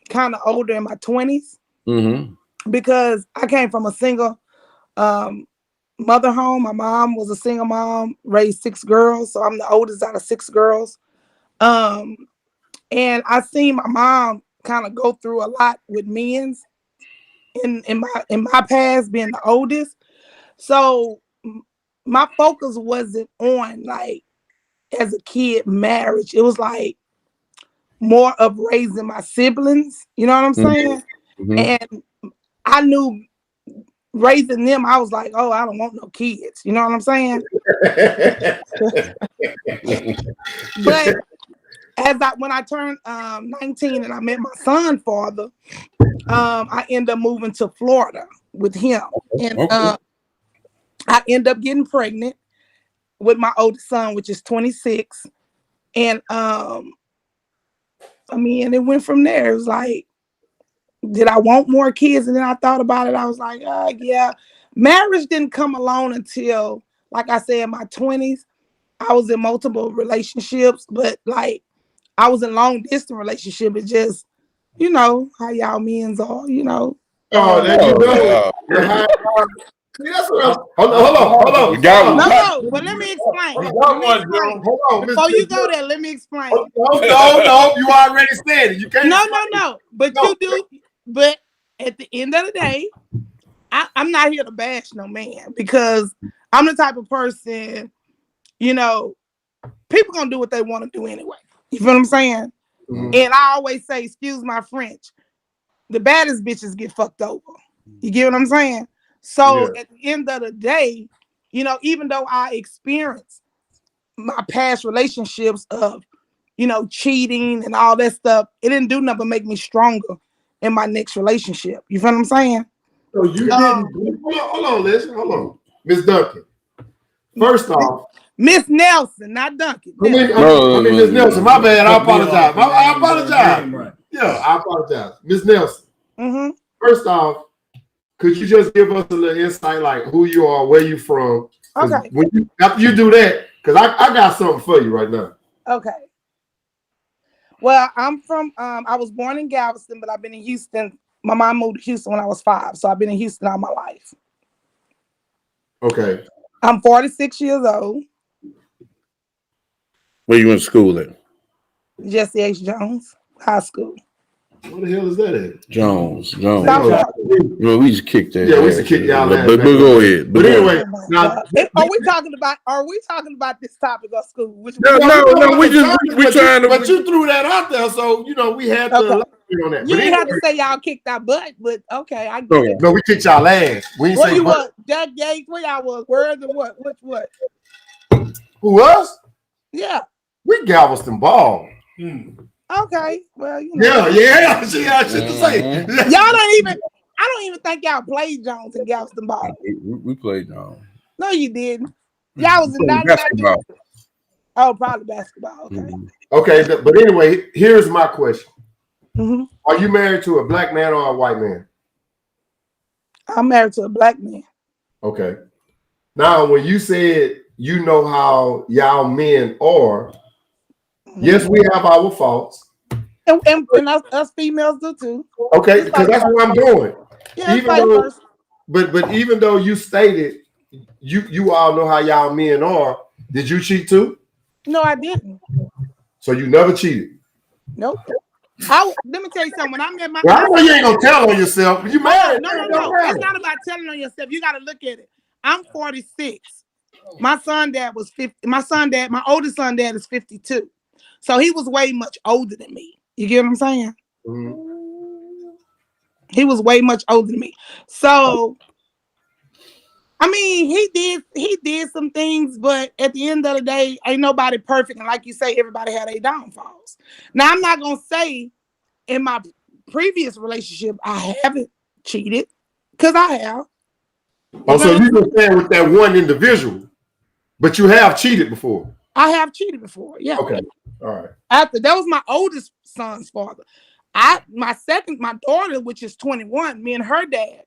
kind of older in my 20s. Mm-hmm. Because I came from a single mother home. My mom was a single mom, raised 6 girls. So I'm the oldest out of 6 girls. And I seen my mom kind of go through a lot with men's in my past, being the oldest. So my focus wasn't on as a kid marriage. It was more of raising my siblings. You know what I'm saying? Mm-hmm. And I knew raising them, I was like, oh, I don't want no kids. You know what I'm saying? But when I turned 19 and I met my son's father, I ended up moving to Florida with him. And I ended up getting pregnant with my oldest son, which is 26. And it went from there. It was did I want more kids? And then I thought about it. I was like, yeah. Marriage didn't come along until, like I said, in my 20s. I was in multiple relationships, but I was in long distance relationship. It's just, how y'all men's are, Oh, there you go. See, that's what hold on. No, but let me explain. Hold on. Before you go there, let me explain. No, you already said it. You can't. No. But you do. But at the end of the day, I'm not here to bash no man, because I'm the type of person, people gonna do what they want to do anyway. You feel what I'm saying? Mm-hmm. And I always say, excuse my French, the baddest bitches get fucked over. You get what I'm saying? So at the end of the day, even though I experienced my past relationships of, cheating and all that stuff, it didn't do nothing but make me stronger in my next relationship. You feel what I'm saying? So you didn't. Hold on, listen. Hold on, Miss Duncan. First off, Miss Nelson, not Duncan. I mean Miss Nelson. My bad. I apologize. I apologize. Yeah, I apologize, Miss Nelson. Mm-hmm. First off, could you just give us a little insight, like who you are, where you from? Okay. After you do that, because I got something for you right now. Okay. Well, I'm from. I was born in Galveston, but I've been in Houston. My mom moved to Houston when I was 5, so I've been in Houston all my life. Okay. I'm 46 years old. Where you went to school at? Jesse H. Jones High School. What the hell is that at? Jones. Well, we just kicked that. Yeah, we used to kick y'all ass. But go ahead. But anyway, now are we talking about this topic of school? No, we trying to. But you threw that out there, so we had to elaborate on that. You didn't have to say y'all kicked our butt, but okay, I get it. No, we kicked y'all ass. We didn't Where say you butt. was? Jack Gates? Where y'all was? Words and what? Which what? Who us? Yeah. We Galveston Ball. Okay. Well, Yeah. She had shit to say. Y'all don't even. I don't even think y'all played Jones and Galveston Ball. We played Jones. No, you didn't. Y'all was in basketball. Oh, probably basketball. Okay. Mm-hmm. Okay, but anyway, here's my question. Mm-hmm. Are you married to a black man or a white man? I'm married to a black man. Okay. Now, when you said you know how y'all men are, yes, we have our faults. And us females do too. Okay, because that's where I'm going. Yeah, but even though you stated you all know how y'all men are, did you cheat too? No, I didn't. So you never cheated? Nope. Let me tell you something. When I met my, I know you ain't gonna tell on yourself. You married? No. It's not about telling on yourself. You got to look at it. I'm 46. My dad was 50. My oldest son dad is 52. So he was way much older than me. You get what I'm saying? Mm-hmm. He was way much older than me. So, I mean, he did some things, but at the end of the day, ain't nobody perfect. And like you say, everybody had their downfalls. Now, I'm not gonna say in my previous relationship I haven't cheated, because I have. Oh, so you can stand with that one individual, but you have cheated before. I have cheated before, yeah. Okay, all right. That was my oldest son's father. My daughter, which is 21, me and her dad,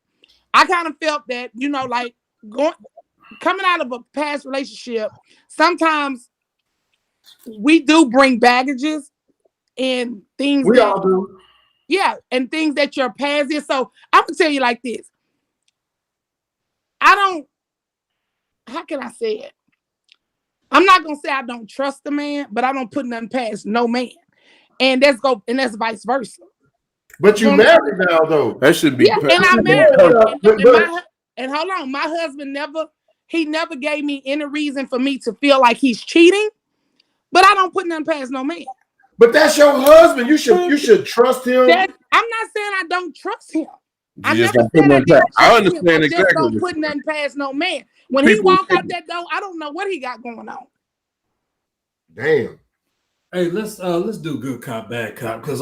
I kind of felt that, like coming out of a past relationship, sometimes we do bring baggages and things. We all do. Yeah, and things that your past is. So I'm gonna tell you like this. How can I say it? I'm not gonna say I don't trust a man, but I don't put nothing past no man. And that's vice versa. But you married now, though. That should be. Yeah, and I'm married. And hold on, my husband never gave me any reason for me to feel like he's cheating. But I don't put nothing past no man. But that's your husband. You should trust him. I'm not saying I don't trust him. I understand exactly. Just don't put nothing past no man. When he walk out that door, I don't know what he got going on. Damn. Hey, let's do good cop, bad cop, because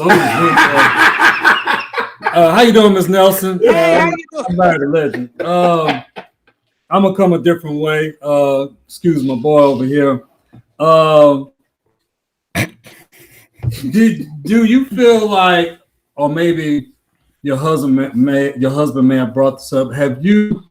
how you doing, Miss Nelson? Hey, how you doing? I'm married a legend. I'm gonna come a different way. Excuse my boy over here. Do you feel like, or maybe your husband may have brought this up? Have you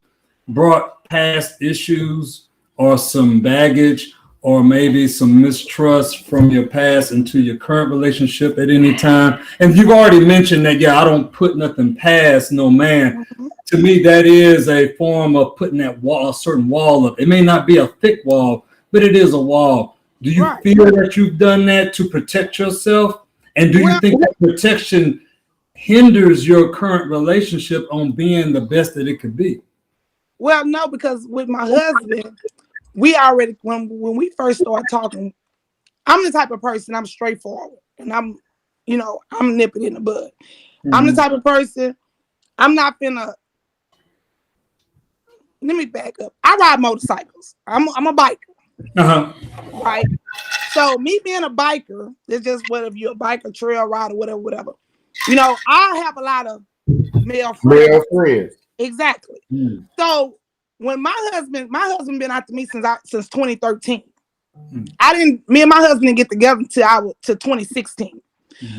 brought past issues or some baggage or maybe some mistrust from your past into your current relationship at any time? And you've already mentioned that, I don't put nothing past no man. Mm-hmm. To me, that is a form of putting a certain wall up. It may not be a thick wall, but it is a wall. Do you feel that you've done that to protect yourself? And do you think that protection hinders your current relationship on being the best that it could be? Well, no, because with my husband, we already, when we first started talking, I'm the type of person, I'm straightforward. And I'm nip it in the bud. Mm-hmm. I'm the type of person, I'm not finna, let me back up. I ride motorcycles. I'm a biker. Right. So me being a biker, it's just whether you're a biker, trail rider, whatever. You know, I have a lot of male friends. Exactly. So when my husband been after me since 2013. Me and my husband didn't get together till 2016.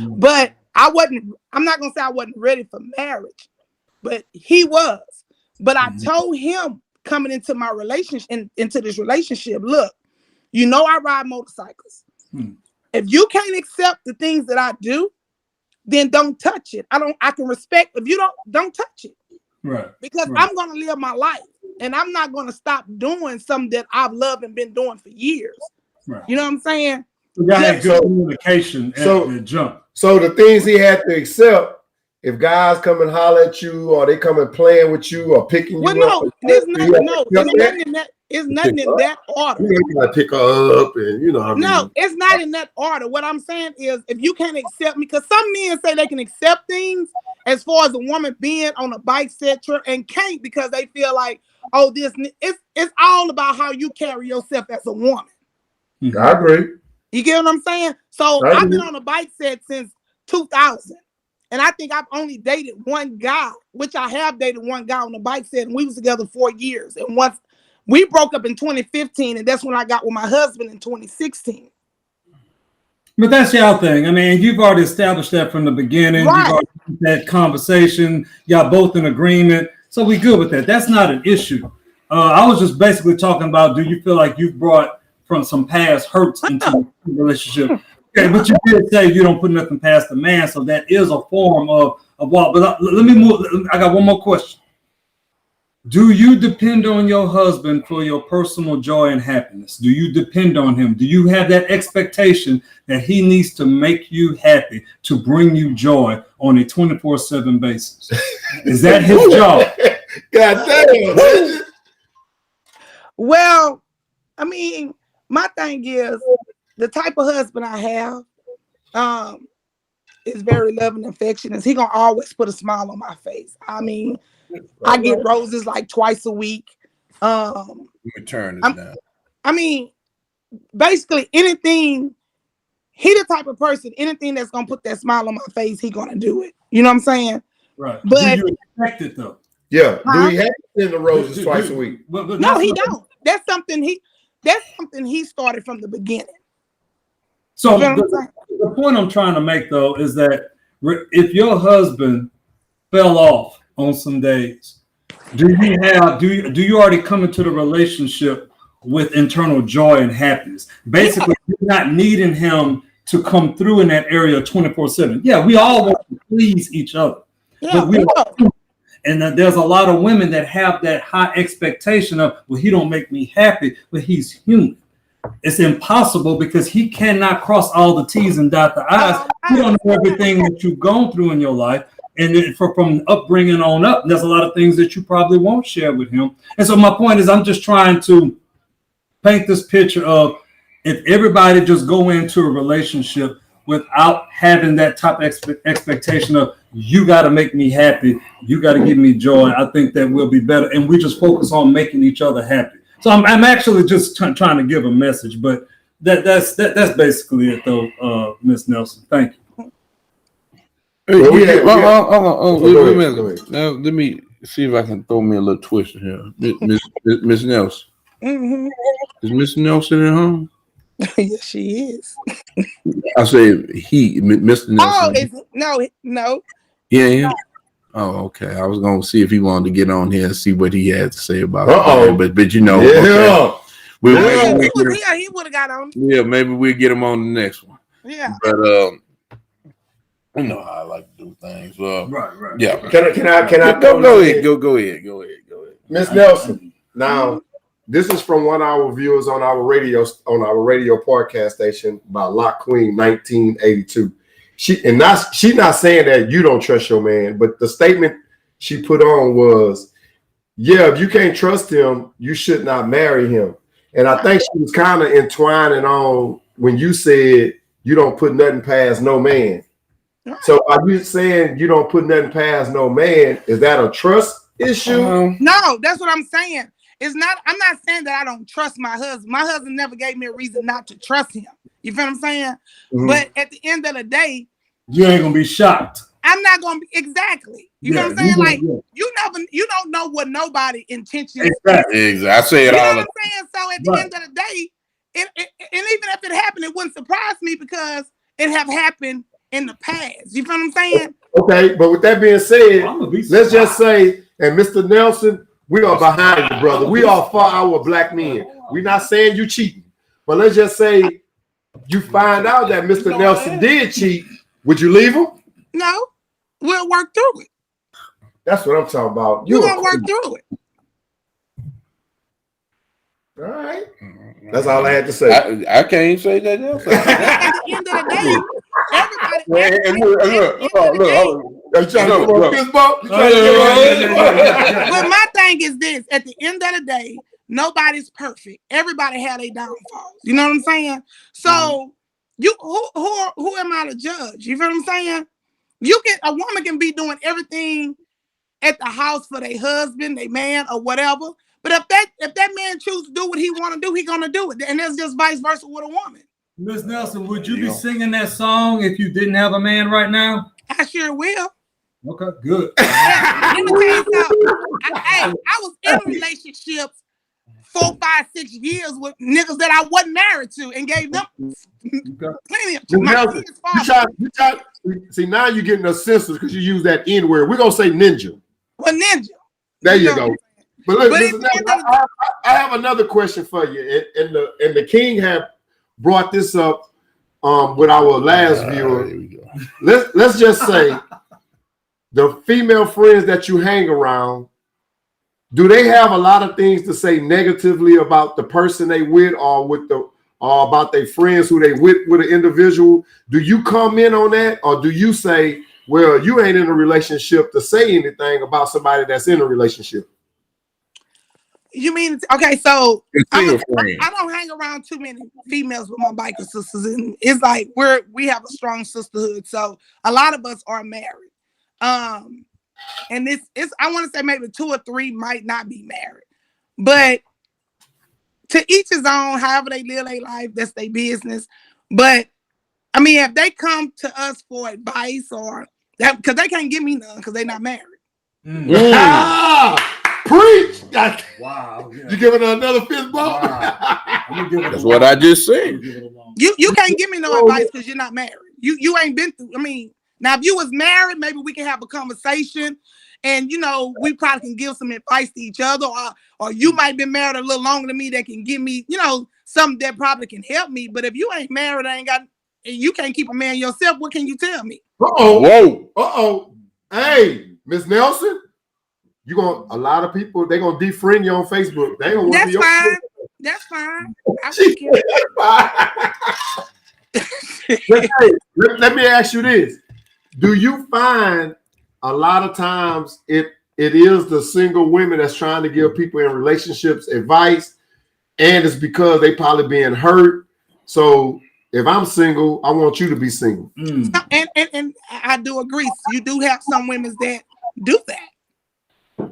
But I'm not gonna say I wasn't ready for marriage, but he was. But I told him coming into my relationship, into this relationship, look, you know I ride motorcycles. If you can't accept the things that I do, then don't touch it. I can respect if you don't touch it. Right. Because I'm gonna live my life and I'm not gonna stop doing something that I've loved and been doing for years. Right. You know what I'm saying? You got to have good communication at the jump. So the things he had to accept, if guys come and holler at you or they come and playing with you or picking you up. There's nothing in that. It's nothing in that order. You gotta pick her up and you know what I mean. No, it's not in that order. What I'm saying is if you can't accept me, because some men say they can accept things as far as a woman being on a bike set trip and can't because they feel like, oh, it's all about how you carry yourself as a woman. I agree. You get what I'm saying? So I've been on a bike set since 2000. And I think I've only dated one guy, which I have dated one guy on the bike set, and we was together 4 years. And once we broke up in 2015, and that's when I got with my husband in 2016. But that's y'all thing. I mean, you've already established that from the beginning. Right. You've already had that conversation. Y'all both in agreement. So we good with that. That's not an issue. I was just basically talking about, do you feel like you've brought from some past hurts into the relationship? Okay, but you did say you don't put nothing past the man, so that is a form of walk. But let me move. I got one more question. Do you depend on your husband for your personal joy and happiness? Do you depend on him? Do you have that expectation that he needs to make you happy, to bring you joy on a 24/7 basis? Is that his job? God damn. Well, I mean, my thing is the type of husband I have is very loving and affectionate. He gonna always put a smile on my face. I mean, I get roses like twice a week. Return it now. I mean, basically anything. He the type of person, anything that's gonna put that smile on my face, he gonna do it. You know what I'm saying? Right. But do you expect it though? Yeah. Do he have to send the roses twice a week? But no, he don't. That's something he started from the beginning. So the point I'm trying to make though is that if your husband fell off on some days, do you already come into the relationship with internal joy and happiness? Basically, you're not needing him to come through in that area 24/7. Yeah, we all want to please each other. Yeah, and there's a lot of women that have that high expectation of, well, he don't make me happy, but he's human. It's impossible because he cannot cross all the T's and dot the I's. You don't know everything that you've gone through in your life. And from upbringing on up, there's a lot of things that you probably won't share with him. And so my point is, I'm just trying to paint this picture of if everybody just go into a relationship without having that top expectation of, you got to make me happy, you got to give me joy, I think that will be better. And we just focus on making each other happy. So I'm actually just trying to give a message, but that's basically it though, Miss Nelson. Thank you. Wait a minute. Now let me see if I can throw me a little twist in here. Miss Nelson. Mm-hmm. Is Miss Nelson at home? Yes, she is. I say Mr. Nelson. Oh, no. Yeah. Oh, okay. I was gonna see if he wanted to get on here and see what he had to say about it. But you know, he would have got on. Yeah, maybe we'll get him on the next one. Yeah. But you know how I like to do things. Right. Yeah. Can I go ahead. Go ahead. Miss Nelson. Now, this is from one of our viewers on our radio podcast station by Lock Queen 1982. She's not saying that you don't trust your man, but the statement she put on was, yeah, if you can't trust him, you should not marry him. And I think she was kind of entwining on when you said you don't put nothing past no man. So are you saying you don't put nothing past no man? Is that a trust issue? No, that's what I'm saying. it's not. I'm not saying that I don't trust my husband. My husband never gave me a reason not to trust him. You feel what I'm saying? Mhm. But at the end of the day, You ain't gonna be shocked. I'm not gonna be exactly. You know what I'm saying? Like you don't know what nobody intentions. Exactly. I say it You know all. what I'm saying? So at the end of the day, and even if it happened, it wouldn't surprise me because it have happened in the past. You feel what I'm saying? Okay, but with that being said, let's just say, and Mr. Nelson, we are behind you, brother. We are for our black men. We're not saying you cheating, but let's just say you find out that Mr. Nelson did cheat. Would you leave him? No, we'll work through it. That's what I'm talking about. We're gonna work through it. All right. That's all I had to say. I can't say that else. At the end of the day, everybody. But my thing is this: at the end of the day, nobody's perfect. Everybody had their downfalls. You know what I'm saying? So you who am I to judge? You feel what I'm saying? A woman can be doing everything at the house for their husband, their man, or whatever. But if that man chooses to do what he want to do, he gonna do it. And that's just vice versa with a woman. Miss Nelson, would you be singing that song if you didn't have a man right now? I sure will. Okay, good. Let me tell you something. I was in relationships 4, 5, 6 years with niggas that I wasn't married to and gave them plenty of See, now you're getting a sense because you use that N word. We're gonna say ninja. Well, ninja. There you go. But look, I have another question for you. And the King have brought this up with our last viewer. Let's just say the female friends that you hang around, do they have a lot of things to say negatively about the person they with or about their friends who they with an individual? Do you comment on that, or do you say, well, you ain't in a relationship to say anything about somebody that's in a relationship? You mean, okay, so I don't hang around too many females with my biker sisters, and it's like we have a strong sisterhood, so a lot of us are married. And it's I want to say maybe 2 or 3 might not be married, but to each his own. However they live their life, that's their business. But I mean, if they come to us for advice or that, because they can't give me none because they're not married. Preach! Wow. Yeah. You giving her another fist bump? Wow. That's what I just said. You can't give me no advice because you're not married. You ain't been through. I mean, now if you was married, maybe we can have a conversation, and we probably can give some advice to each other, or you might be married a little longer than me that can give me, something that probably can help me. But if you ain't married, and you can't keep a man yourself, what can you tell me? Whoa. Hey, Miss Nelson. A lot of people, they're gonna defriend you on Facebook. They don't want to be your friend. That's fine. Let me ask you this. Do you find a lot of times it is the single women that's trying to give people in relationships advice, and it's because they probably being hurt? So if I'm single, I want you to be single. And I do agree. You do have some women that do that.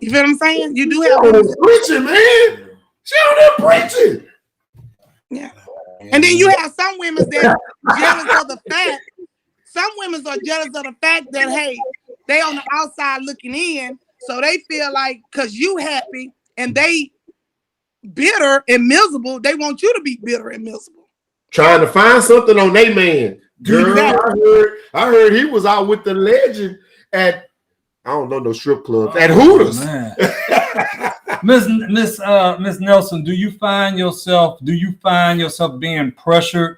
You feel what I'm saying? You do have preaching, man. She on there preaching. Yeah. And then you have some women that are jealous of the fact. Some women are jealous of the fact that, hey, they on the outside looking in, so they feel like because you happy and they bitter and miserable, they want you to be bitter and miserable. Trying to find something on their man. Girl, I heard he was out with the legend at, I don't know, no strip clubs at Hooters. Miss Nelson, do you find yourself being pressured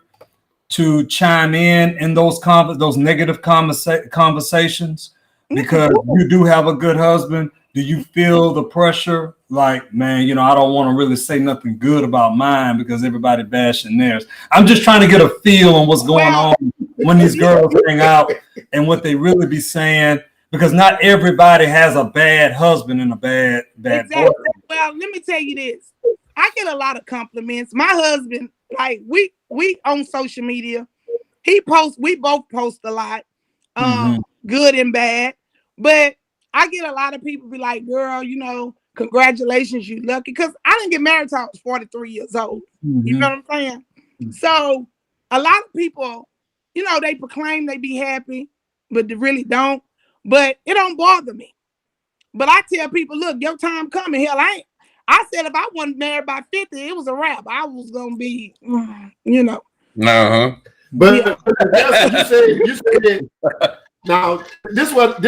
to chime in those negative conversations because you do have a good husband? Do you feel the pressure? Like, man, I don't want to really say nothing good about mine because everybody bashing theirs. I'm just trying to get a feel on what's going on when these girls hang out and what they really be saying. Because not everybody has a bad husband and a bad boyfriend. Well, let me tell you this. I get a lot of compliments. My husband, like we on social media, we both post a lot, good and bad. But I get a lot of people be like, girl, congratulations, you lucky. Because I didn't get married till I was 43 years old. You know what I'm saying? So a lot of people, you know, they proclaim they be happy, but they really don't. But it don't bother me. But I tell people, look, your time coming. Hell, I said if I wasn't married by 50, it was a wrap. I was gonna be, you know. Uh-huh. But that's what you said. Now this what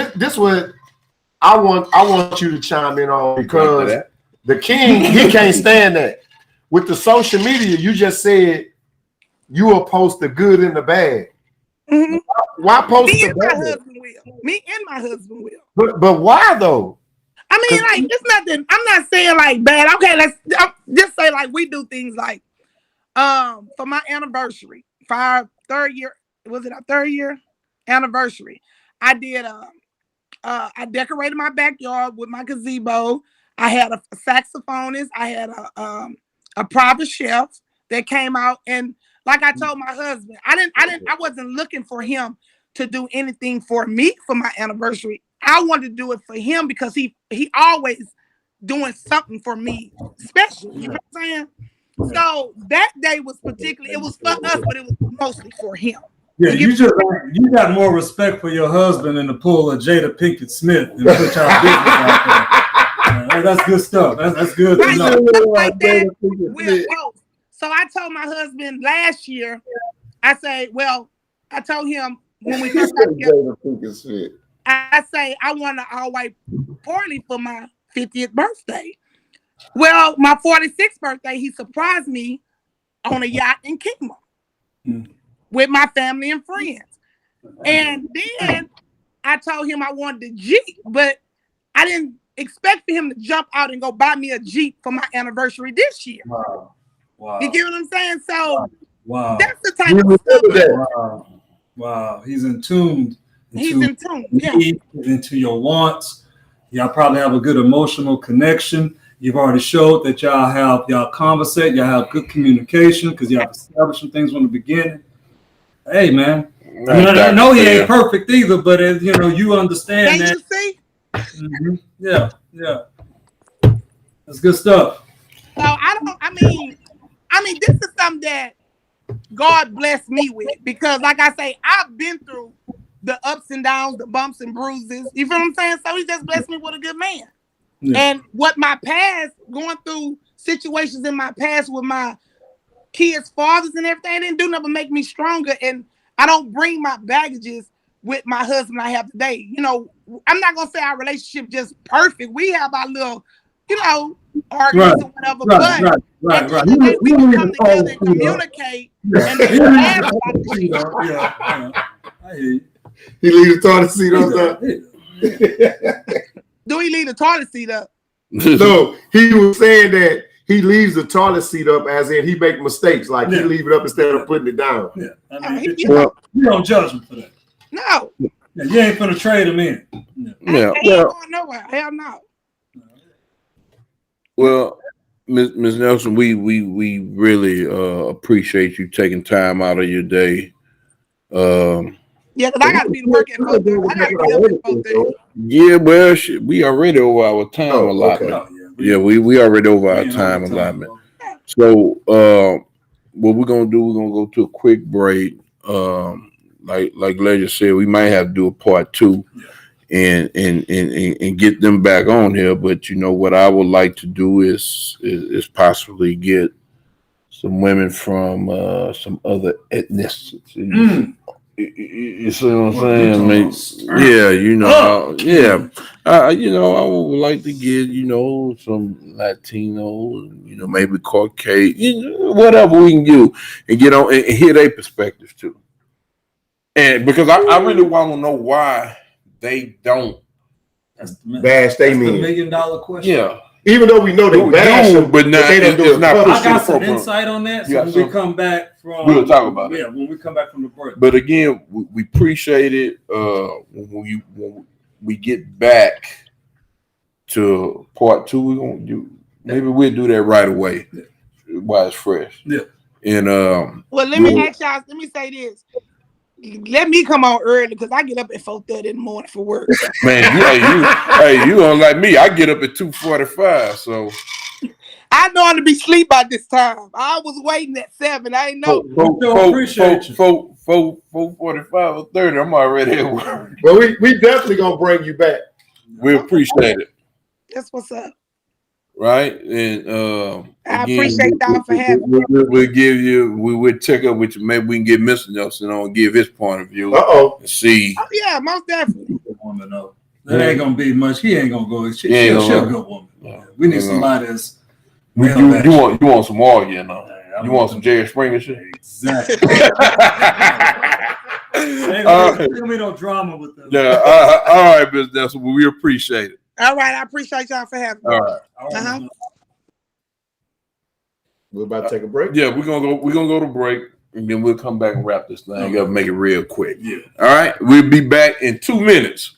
I want you to chime in on, because the king, he can't stand that. With the social media, you just said you will post the good and the bad. Mm-hmm. Why post Me the and my bad? husband will. Me and my husband will. But why though? I mean, like, it's nothing. I'm not saying like bad. Okay, let's just say like we do things like for my anniversary, for our third year, was it our third year anniversary? I did I decorated my backyard with my gazebo. I had a saxophonist. I had a private chef that came out, and like I told my husband, I wasn't looking for him to do anything for me for my anniversary. I wanted to do it for him because he always doing something for me special. You know what I'm saying? So that day was particularly, it was for us, but it was mostly for him. Yeah, you got more respect for your husband than to pull a Jada Pinkett Smith and put y'all business out there. That's good stuff. That's good to know. Like that, we'll post. So I told my husband last year, I told him when we first got together, I say I want an all-white party for my 50th birthday. Well, my 46th birthday, he surprised me on a yacht in Kingman with my family and friends. And then I told him I wanted a Jeep, but I didn't expect for him to jump out and go buy me a Jeep for my anniversary this year. Wow. You get what I'm saying? So that's the type of stuff. Wow. He's in tune. Yeah. Into your wants. Y'all probably have a good emotional connection. You've already showed that y'all conversate, y'all have good communication because y'all established some things from the beginning. Hey, man. I know he ain't perfect either, but you understand that. You see? Mm-hmm. Yeah. That's good stuff. So I mean, this is something that God blessed me with, because like I say, I've been through the ups and downs, the bumps and bruises. You feel what I'm saying? So he just blessed me with a good man. Yeah. And what my past, going through situations in my past with my kids' fathers and everything, didn't do nothing but make me stronger. And I don't bring my baggages with my husband I have today. You know, I'm not gonna say our relationship just perfect. We have our little, arguments or whatever. But we can come together and communicate and make laugh about the shit. I hear you. He leave the toilet seat up there. Do he leave the toilet seat up? No, he was saying that he leaves the toilet seat up as in he make mistakes. Like he leave it up instead of putting it down. Yeah. I mean, you don't judge him for that. No. Yeah, you ain't finna trade him in. Yeah. He ain't going nowhere. Hell no. Well, Ms. Nelson, we really appreciate you taking time out of your day. Yeah, because I got to be to work at 4:30. I got to be up at 4:30. Yeah, well, we already over our time allotment. Okay. Yeah, we already over our time allotment. So, what we're gonna do? We're gonna go to a quick break. Like Ledger said, we might have to do a part 2, and get them back on here. But what I would like to do is possibly get some women from some other ethnicities. You see what I'm saying? I would like to get, some Latinos, maybe Caucasian, whatever we can do, and get on and hear their perspectives too. And because I really want to know why they don't bash they men. The $1 million question. Yeah. Even though we know they bash them, but now they don't do it. I got some insight on that. So when we come back from, we'll talk about it. Yeah, when we come back from the break. But again, we appreciate it. When we get back to part 2, we're gonna do. Maybe we'll do that right away while it's fresh. Yeah. And well, let me ask y'all. Let me say this. let me come on early because I get up at 4:30 in the morning for work. Man, you don't like me. I get up at 2:45, so I know I'm to be asleep by this time. I was waiting at 7. I ain't know. 4:45 or 30. I'm already at work. Well, we definitely gonna bring you back. We appreciate it. That's what's up. Right, and I again, appreciate y'all for having me. We'll give you. We will check up with you. Maybe we can get Mr. Nelson on, give his point of view. Uh-oh. And see. Oh yeah, most definitely. Woman, though. That ain't gonna be much. He ain't gonna go. She's a good woman. Yeah. We need somebody that's. You want some more, you know? You want some Jerry Springer shit? Exactly. Ain't gonna be no drama with them. Yeah. All right, Mr. Nelson. We appreciate it. All right, I appreciate y'all for having me. All right. Uh-huh. We're about to take a break. Yeah, we're gonna go to break, and then we'll come back and wrap this thing up, make it real quick. Yeah. All right. We'll be back in 2 minutes.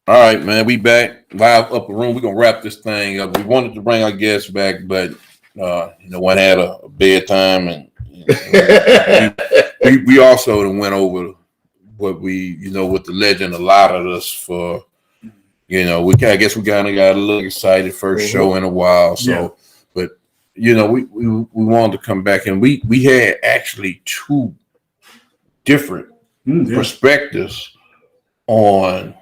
All right, man. We back live upper room. We're gonna wrap this thing up. We wanted to bring our guests back, but one had a bedtime, and we also went over what we, what the legend allotted us for I guess we kind of got a little excited first show in a while. So, but we wanted to come back, and we had actually two different perspectives on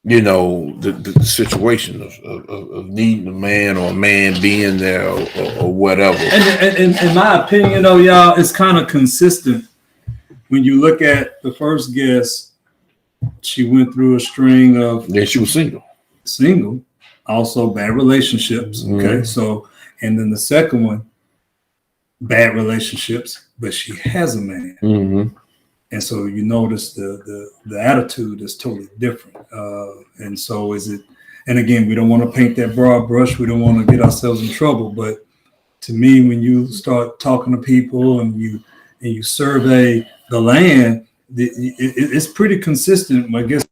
the situation of needing a man or a man being there or whatever. And in my opinion, though, y'all, it's kind of consistent. When you look at the first guest, she went through a string of. Yeah, she was single, also bad relationships. Okay, so and then the second one, bad relationships, but she has a man. And so you notice the attitude is totally different. And so is it, and again, we don't want to paint that broad brush. We don't want to get ourselves in trouble. But to me, when you start talking to people and you survey the land, it's pretty consistent. I guess